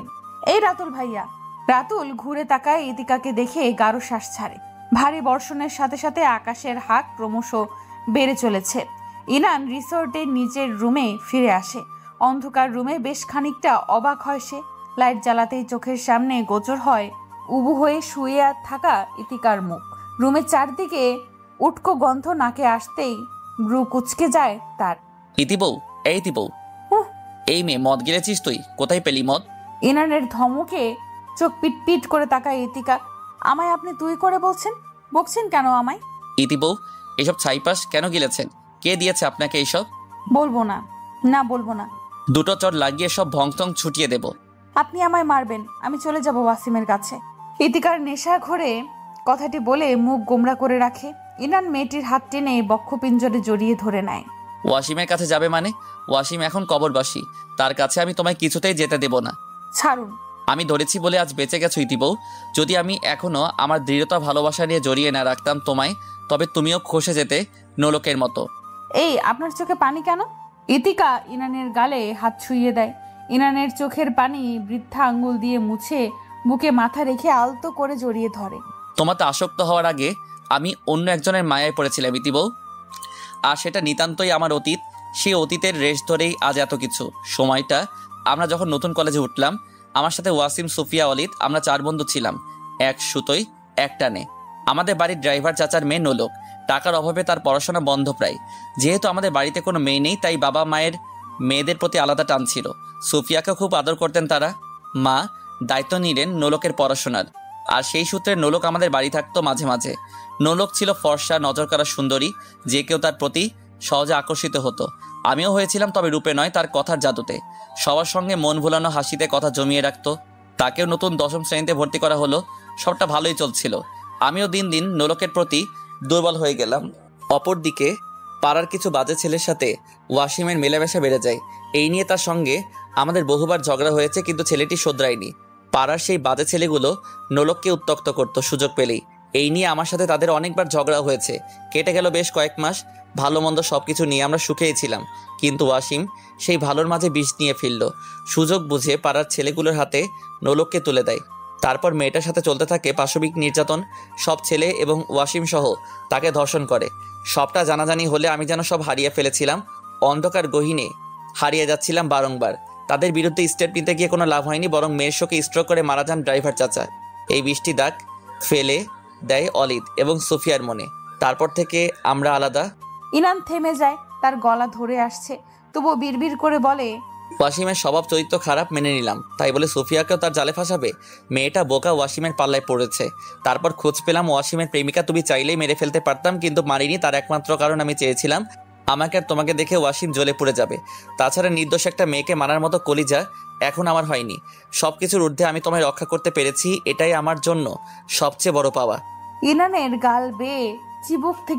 এই রাতুল ভাইয়া। রাতুল ঘুরে তাকায় ইতিকাকে দেখে গাঢ় শ্বাস ছাড়ে। ভারী বর্ষণের সাথে সাথে আকাশের হাক ক্রমশ বেড়ে চলেছে। ইনান রিসোর্টের নিচের রুমে ফিরে আসে। অন্ধকার রুমে বেশ খানিকটা অবাক হয় সে। লাইট জ্বালাতেই চোখের সামনে গোচর হয় উবু হয়ে শুয়ে থাকা ইতিকার মুখ। রুমের চারদিকে উটকো গন্ধ নাকে আসতেই ব্রু কুচকে যায় তার। ইতিবউ, এই ইতিবউ, এই মেয়ে মদ গিলেছিস তুই? কোথায় পেলি মদ? ইনানের ধমকে চোখ পিট করে তাকায় ইতিকা। আমায় আপনি তুই করে বলছেন? বকছেন কেন আমায়? ইতিবউ, এসব ছাইপাস কেন গিলেছেন? কে দিয়েছে আপনাকে এইসব? বলবো না, না বলবো না। দুটো চট লাগিয়ে সব ভংটং ছুটিয়ে দেব। আপনি আমায় মারবেন, আমি চলে যাব ওয়াসিমের কাছে। ইতিকার নেশা ঘরে কথাটি বলে মুখ গোমরা করে রাখে। ইনান মেয়েটির হাত টেনে বক্ষপিঞ্জরে জড়িয়ে ধরে নেয়। ওয়াসিমের কাছে যাবে মানে? ওয়াসিম এখন কবরবাসী, তার কাছে আমি তোমায় কিছুতেই যেতে দেব না। ছাড়ুন। আমি ধরেছি বলে আজ বেঁচে গেছো ইতিবউ। যদি আমি এখনো আমার দৃঢ়তা ভালোবাসা নিয়ে জড়িয়ে না রাখতাম তোমায়, তবে তুমিও খসে যেতে নোলকের মতো। এই আপনার চোখে পানি কেন? ইতিকা ইনানের গালে হাত ছুঁয়ে দেয়। ইনানের চোখের পানি বৃদ্ধা আঙ্গুল দিয়ে মুছে বুকে মাথা রেখে আলতো করে জড়িয়ে ধরে। তোমাতে আসক্ত হওয়ার আগে আমি অন্য একজনের মায়ায় পড়েছিলাম ইতিবউ, আর সেটা নিতান্তই আমার অতীত। সেই অতীতের রেশ ধরেই আজ এত কিছু। সময়টা আমরা যখন নতুন কলেজে উঠলাম, আমার সাথে ওয়াসিম, সুফিয়া, অলিদ, আমরা 4 বন্ধু ছিলাম এক সুতোয় এক টানে। আমাদের বাড়ির ড্রাইভার চাচার মেয়ে নোলক। টাকার অভাবে তার পড়াশোনা বন্ধ প্রায়। যেহেতু আমাদের বাড়িতে কোনো মেয়ে নেই, তাই বাবা মায়ের মেয়েদের প্রতি আলাদা টান ছিল। সুফিয়াকে খুব আদর করতেন তারা। মা দায়িত্ব নিলেন নোলকের পড়াশোনার, আর সেই সূত্রে নোলক আমাদের বাড়ি থাকতো মাঝে মাঝে। নোলক ছিল ফর্সা, নজর কাড়া সুন্দরী, যে কেউ তার প্রতি সহজে আকর্ষিত হতো। আমিও হয়েছিলাম, তবে রূপে নয়, তার কথার জাদুতে। সবার সঙ্গে মন ভোলানো হাসিতে কথা জমিয়ে রাখতো। তাকেও নতুন 10ম শ্রেণীতে ভর্তি করা হলো। সবটা ভালোই চলছিল। আমিও দিন দিন নোলকের প্রতি দুর্বল হয়ে গেলাম। অপরদিকে পাড়ার কিছু বাজে ছেলের সাথে ওয়াসিমের মেলামেশা বেড়ে যায়। এই নিয়ে তার সঙ্গে আমাদের বহুবার ঝগড়া হয়েছে, কিন্তু ছেলেটি শোধরায়নি। পাড়ার সেই বাজে ছেলেগুলো নোলককে উত্ত্যক্ত করত সুযোগ পেলেই। এই নিয়ে আমার সাথে তাদের অনেকবার ঝগড়া হয়েছে। কেটে গেল বেশ কয়েক মাস। ভালো মন্দ সব কিছু নিয়ে আমরা সুখেই ছিলাম, কিন্তু ওয়াসিম সেই ভালোর মাঝে বিষ নিয়ে ফেলল। সুযোগ বুঝে পাড়ার ছেলেগুলোর হাতে নোলককে তুলে দেয়। তারপর মেয়েটার সাথে চলতে থাকে পাশবিক নির্যাতন। সব ছেলে এবং ওয়াসিম সহ তাকে ধর্ষণ করে। সবটা জানাজানি হলে আমি যেন সব হারিয়ে ফেলেছিলাম। অন্ধকার গহীনে হারিয়ে যাচ্ছিলাম বারংবার। তাদের বিরুদ্ধে স্টেপ নিতে গিয়ে কোনো লাভ হয়নি, বরং মেয়ের শোকে স্ট্রোক করে মারা যান ড্রাইভার চাচা। এই বৃষ্টি দাগ ফেলে দেয় অলিদ এবং সুফিয়ার মনে। তারপর থেকে আমরা আলাদা। ইনান থেমে যায়, তার গলা ধরে আসছে, তবুও বিড়বিড় করে বলে, ওয়াসিমের স্বভাব চরিত্র খারাপ, মেনে নিলাম, তাই বলে সুফিয়াকেও তার জালে ফাঁসাবে? মেয়েটা বোকা, ওয়াসিমের পাল্লায় পড়েছে। তারপর খোঁজ পেলাম ওয়াসিমের প্রেমিকা। তুমি চাইলেই মেরে ফেলতে পারতাম, কিন্তু মারিনি। তার একমাত্র কারণ আমি চেয়েছিলাম আমাকে আর তোমাকে দেখে ওয়াসিম জ্বলে পড়ে যাবে। তাছাড়া নির্দোষ একটা মেয়েকে মারার মতো কলিজা এখন আমার হয়নি। সব কিছুর ঊর্ধ্বে আমি তোমায় রক্ষা করতে পেরেছি, এটাই আমার জন্য সবচেয়ে বড় পাওয়া। ইনানের গাল বেয়ে চিবুক থেকে